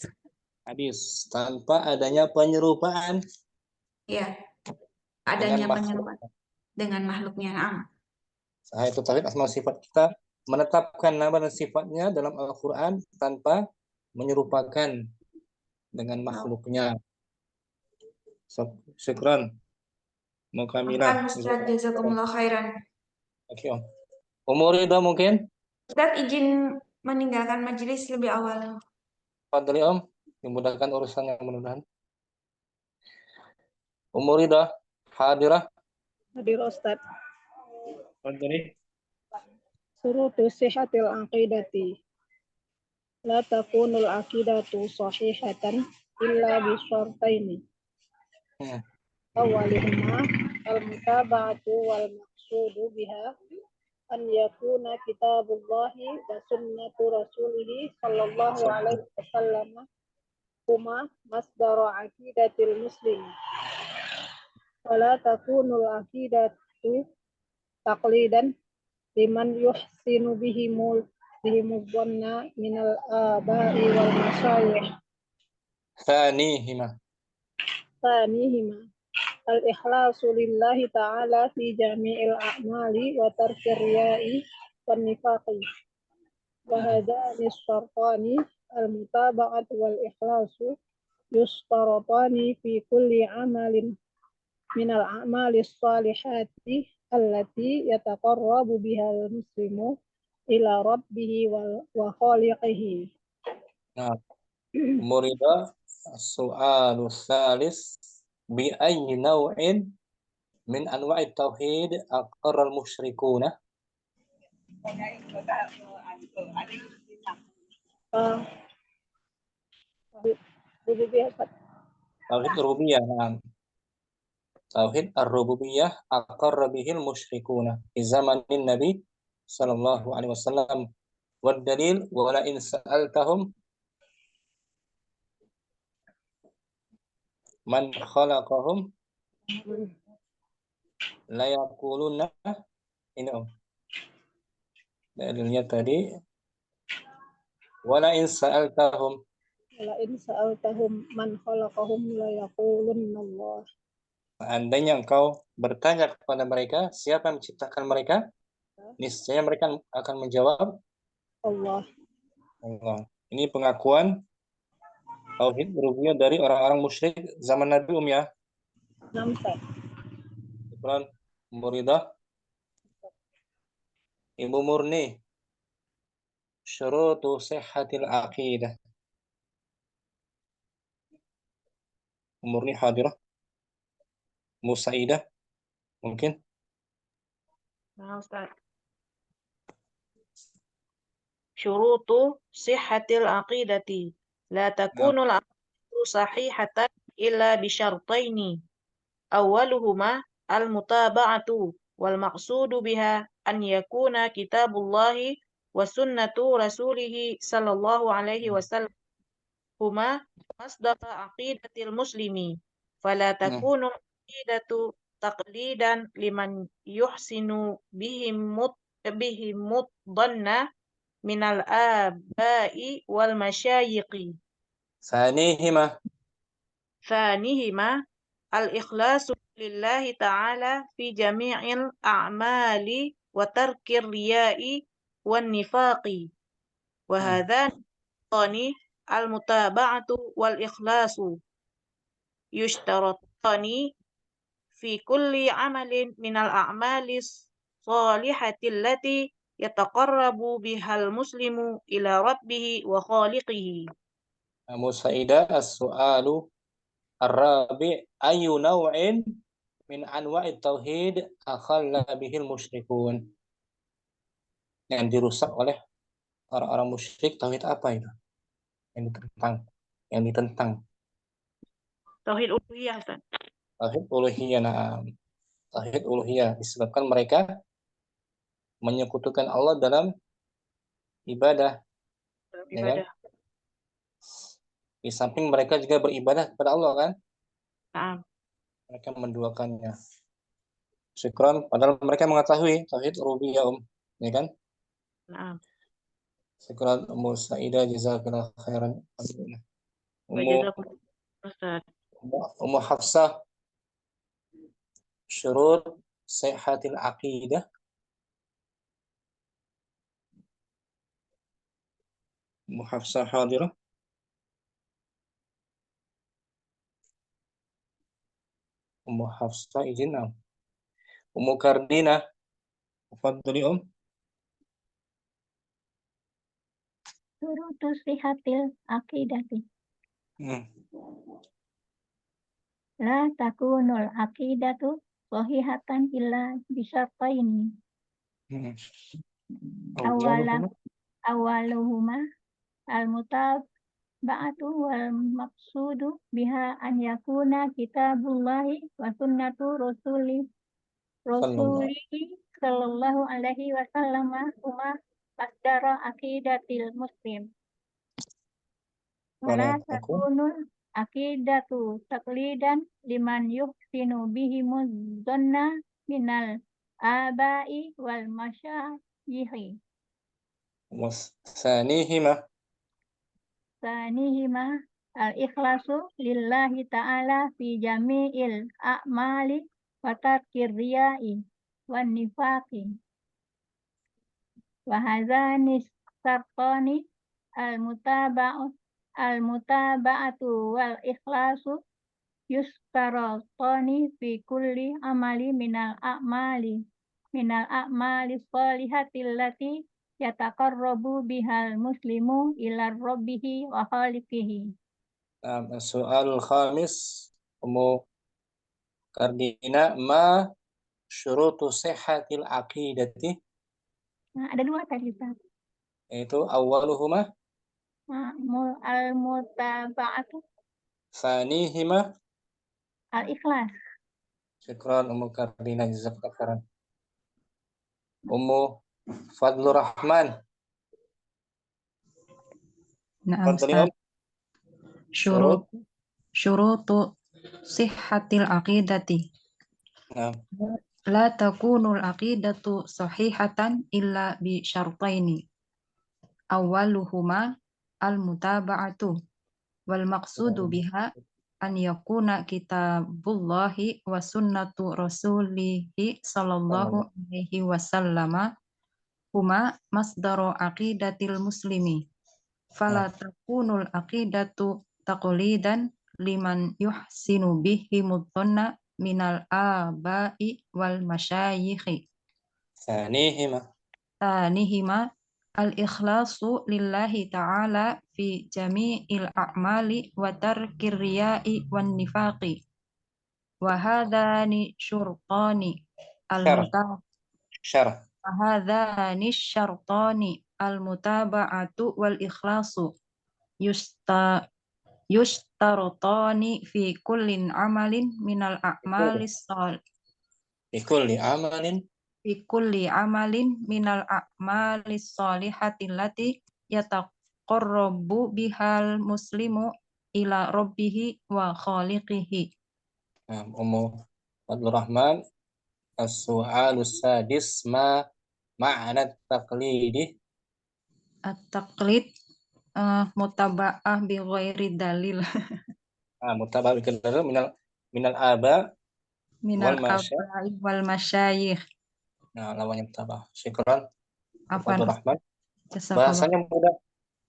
tanpa adanya penyerupaan. Ya, adanya penyerupaan dengan makhluknya. Nah, itu tauhid asma wa sifat, kita menetapkan nama dan sifatnya dalam Al-Quran tanpa menyerupakan dengan makhluknya. Syukran. Mukamilah. Ustaz, jazakumullah khairan. Oke, Umur Ridha mungkin? Ustaz izin meninggalkan majelis lebih awal. Fadli dimudahkan urusannya mudah-mudahan. Umur Ridha, hadirah. Hadirah Ustaz. Fadli. Surutu sihhatil aqidati. La takunul aqidatu sahihatan illa bisyartaini. Awalihuma al-mutaba'atu wal maqsudu biha an yakuna kitabullahi wa sunnatu rasulih sallallahu alaihi wasallam huma masdara aqidatil muslim. Wala takunul aqidatu taqlidan liman yuhsinu bihimul dhanna minal aba'i wal masyayikh. Thanihima al-ikhlasu lillahi ta'ala fi jami'il a'mali wa tarkir riya'i wan nifaqi. Wa hadani syartani al-mutaba'atu wal ikhlasu yushtaratani fi kulli amalin minal a'mali salihati allati yataqarrabu bihal muslimu ila rabbihi wa khaliqihi. Nah, Murida soal salis bi ayyi naw'in min anwa'i tauhid aqarral musyrikuna? Tauhid rububiyah. Tauhid ar-rububiyah aqarra bihil musyrikuna di zamanin Nabi sallallahu alaihi wasallam. Wad dalil wala in sa'altahum man khalaqahum la yaquluna, ini dalilnya tadi wala in sa'altahum, Wala in sa'altahum man khalaqahum la yaqulunna Allah. seandainya engkau bertanya kepada mereka siapa yang menciptakan mereka, niscaya mereka akan menjawab Allah. Allah. Ini pengakuan tauhid rububiyah dari orang-orang musyrik zaman Nabi ya. Namsa. Quran Muridah Ibu Murni syurutu sihhatil aqidah. Murni hadirah. Musaidah mungkin. Nah, Ustaz. Syurutu sihhatil aqidati la takunul aqidatu sahihatan illa bisyartaini. Awwaluhuma al-mutaba'atu wal maqsudu biha an yakuna kitabullahi wa sunnatu rasulih sallallahu alaihi wasallam huma masdara aqidatil muslimi fala takunu aqidatu taqlidan liman yuhsinu bihim muddanna minal abai wal masyayiqi. Sanihima al-ikhlasu lillahi ta'ala fi jami'il a'mali wa tarkir riya'i wan nifaqi. Wa hadhani al-mutaba'atu wal ikhlasu yushtaratani fi kulli amalin minal a'malis salihati allati yataqarrabu bihal muslimu ila rabbihi wa khaliqihi. Musaidah as-su'alu ar-rabi' ayu naw'in min anwa'it tauhid akhalla bihil musyrikun. Yang dirusak oleh orang-orang musyrik tauhid apa itu? Yang ditentang. Tauhid uluhiyah, Ustaz. Tauhid uluhiyah, tauhid uluhiyah disebabkan mereka menyekutukan Allah dalam ibadah. Ya kan? Di samping mereka juga beribadah kepada Allah kan? Mereka menduakannya. Syukran, padahal mereka mengetahui tauhid rububiyah, ya kan? Syukran Ummu Saidah, jazakallahu khairan. Ummu Hafsah, syurut sihhatil aqidah. Ummu Hafsah hadirah. Ummu Hafsah izin. Ummu Kardina, tafadhali Syurutu sihatil aqidati. La takunul aqidatu sahihatan illa bisyartaini. Awaluhuma al-mutaba'atu wal maqsudu biha an yakuna kitabullahi wa sunnatu rasulihi sallallahu alaihi wasallam huma masdara aqidatil muslim. Wala takunul aqidatu taqlidan liman yuhsinu bihimuz dhanna minal abai wal masyayikhi. Sanihima al-ikhlasu lillahi ta'ala fi jami'il a'mali wa tarkir riya'i wan nifaqi. Wa hadzani sartani al-mutaba'atu wal ikhlasu yustaratani fi kulli amali minal a'mali salihati allati yataqarrabu bihal muslimu ila rabbihi wa khaliqihi. Soal khamis, Ummu Kardina, ma syurutu sihhatil aqidati. Ada dua tadi, Pak. Itu awwaluhuma al-mutaba'atu. Sanihima al-ikhlas. Syukran Ummu Kardina, jazakallahu khairan. Ummu Fadlur Rahman. Na'am, Ustaz. Syurutu sihhatil aqidati. Nah, La takunul aqidatu sahihatan illa bi syartaini. Awwaluhuma al-mutaba'atu wal maqsudu biha an yakuna kitabullahi wa sunnatu rasulihi sallallahu alaihi wasallama huma masdaru aqidatil muslimi. Fala takunul aqidatu taqlidan liman yuhsinu bihi mudhanna minal abai wal masyayikhi. Tanihima al-ikhlasu lillahi ta'ala fi jami'il a'mali wa tarkir riya'i wan nifaqi. Wa hadhani syurtani syarah. Wahadhani syartani al-mutaba'atu wal ikhlasu yustarutani fi kullin amalin minal a'malis salih. Fi kulli amalin minal a'malis salihati allati yataqarrabu bihal muslimu ila rabbihi wa khaliqihi. Ummu Abdul Rahman, as-su'alus sadis ma'na taqlidi. At-taqlid mutaba'ah bi ghairi dalil. Mutaba'ah bi ghairi dalil minal aba Minal abai wal masyayikh. Nah, lawannya mutaba'ah. Syukran. Afwan. Abdul Rahman. Bahasanya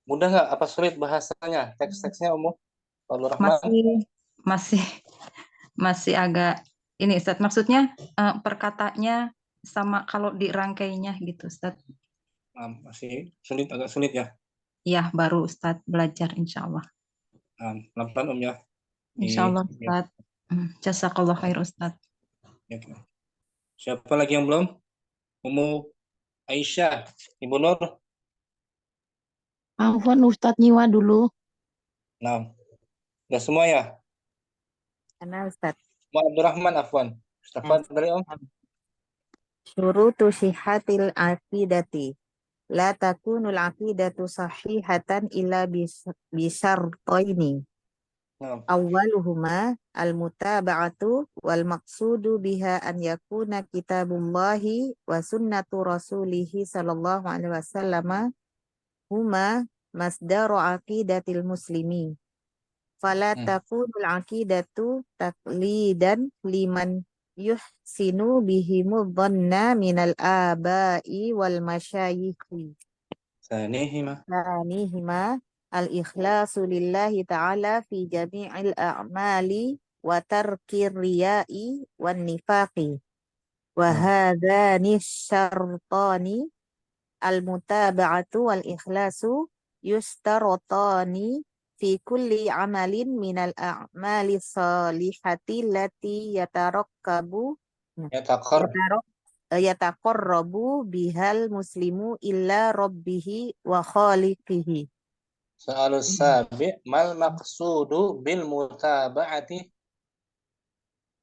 mudah nggak? Apa sulit bahasanya? Teks-teksnya Ummu Abdul Rahman? Masih agak ini Ustaz. Maksudnya perkataannya sama kalau dirangkainya gitu Ustaz. Masih sulit, agak sulit ya? Iya, baru Ustaz belajar insyaallah. Pelan-pelan ya. Insyaallah Ustaz. Jazakallah khair Ustaz. Siapa lagi yang belum? Ummu Aisyah, Ibu Nur. Afwan Ustaz nyiwa dulu. Nah, udah semua ya? Karena Ustaz. Abdul Rahman, afwan. Ustaz dari Om. Syurutu sihhatil aqidati. La takunul aqidatu sahihatan illa bisartaini. Awwaluhuma al-mutaba'atu wal maqsudu biha an yakuna kitabullahi wa sunnatu rasulihi sallallahu alaihi wasallam huma masdaru aqidatil muslimin. Fala takunul aqidatu taqlidan liman yuhsinu bihi mudhanna minal abai wal masyayikhi. Sanihima al-ikhlasu lillahi ta'ala fi jami'il a'mali wa tarkir riya'i wan nifaqi. Wa hadhani syartani al-mutaba'atu wal ikhlasu yustarutani fi kulli amalin minal a'mali salihati allati yataqarrabu bihal muslimu illa rabbihi wa khaliqihi. Soalus sabi mal maqsudu bil mutaba'ati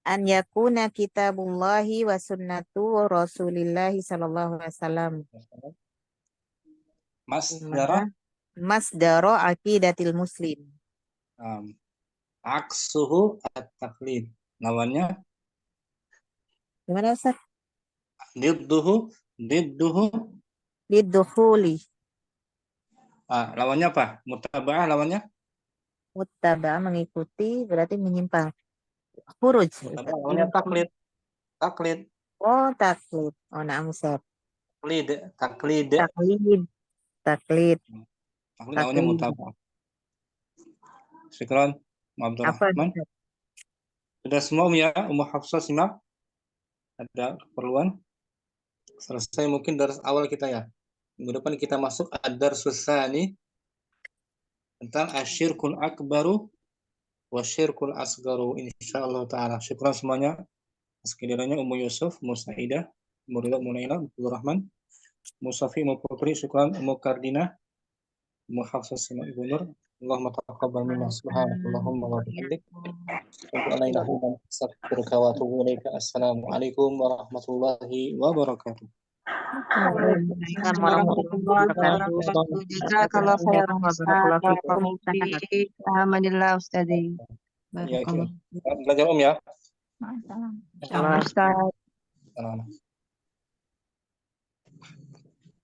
an yakuna kitabullahi wa sunnatu rasulillahi sallallahu alaihi wasallam masdara aqidatil muslim. Aksuhu at-taqlid. Lawannya gimana Ustaz? Liddukhuli. Lawannya apa? Mutaba'ah lawannya? Mutaba'ah mengikuti, berarti menyimpang. Khuruj. Lawannya taklid. Oh, taklid. Oh, na'am Ustaz. Taklid. Taklid. Lawannya mutaba'ah. Syukran, Abdul Rahman. Sudah semua ya, Ummu Hafsah simak. Ada keperluan? Selesai mungkin dari awal kita ya. Minggu depan kita masuk ad-darsus tsani tentang asyirkul akbaru wa syirkul asgaru insyaallah taala. Syukran semuanya. Sekiranya Ummu Yusuf, Ummu Saidah, Ummu Ridha, Ummu Naila, Abdul Rahman, Ummu Safi, Ummu Putri, syukran Ummu Kardina, Ummu Hafsah, Ibu Nur. Allahumma taqabbal minna subhanakallahumma wa bihamdik. Assalamualaikum warahmatullahi wabarakatuh. Jazakallah khairan Ustaz. Alhamdulillah Ustaz. Ya, Barakallah. belajar Om ya. Ma'assalam. Insyaallah Ustaz. Salam.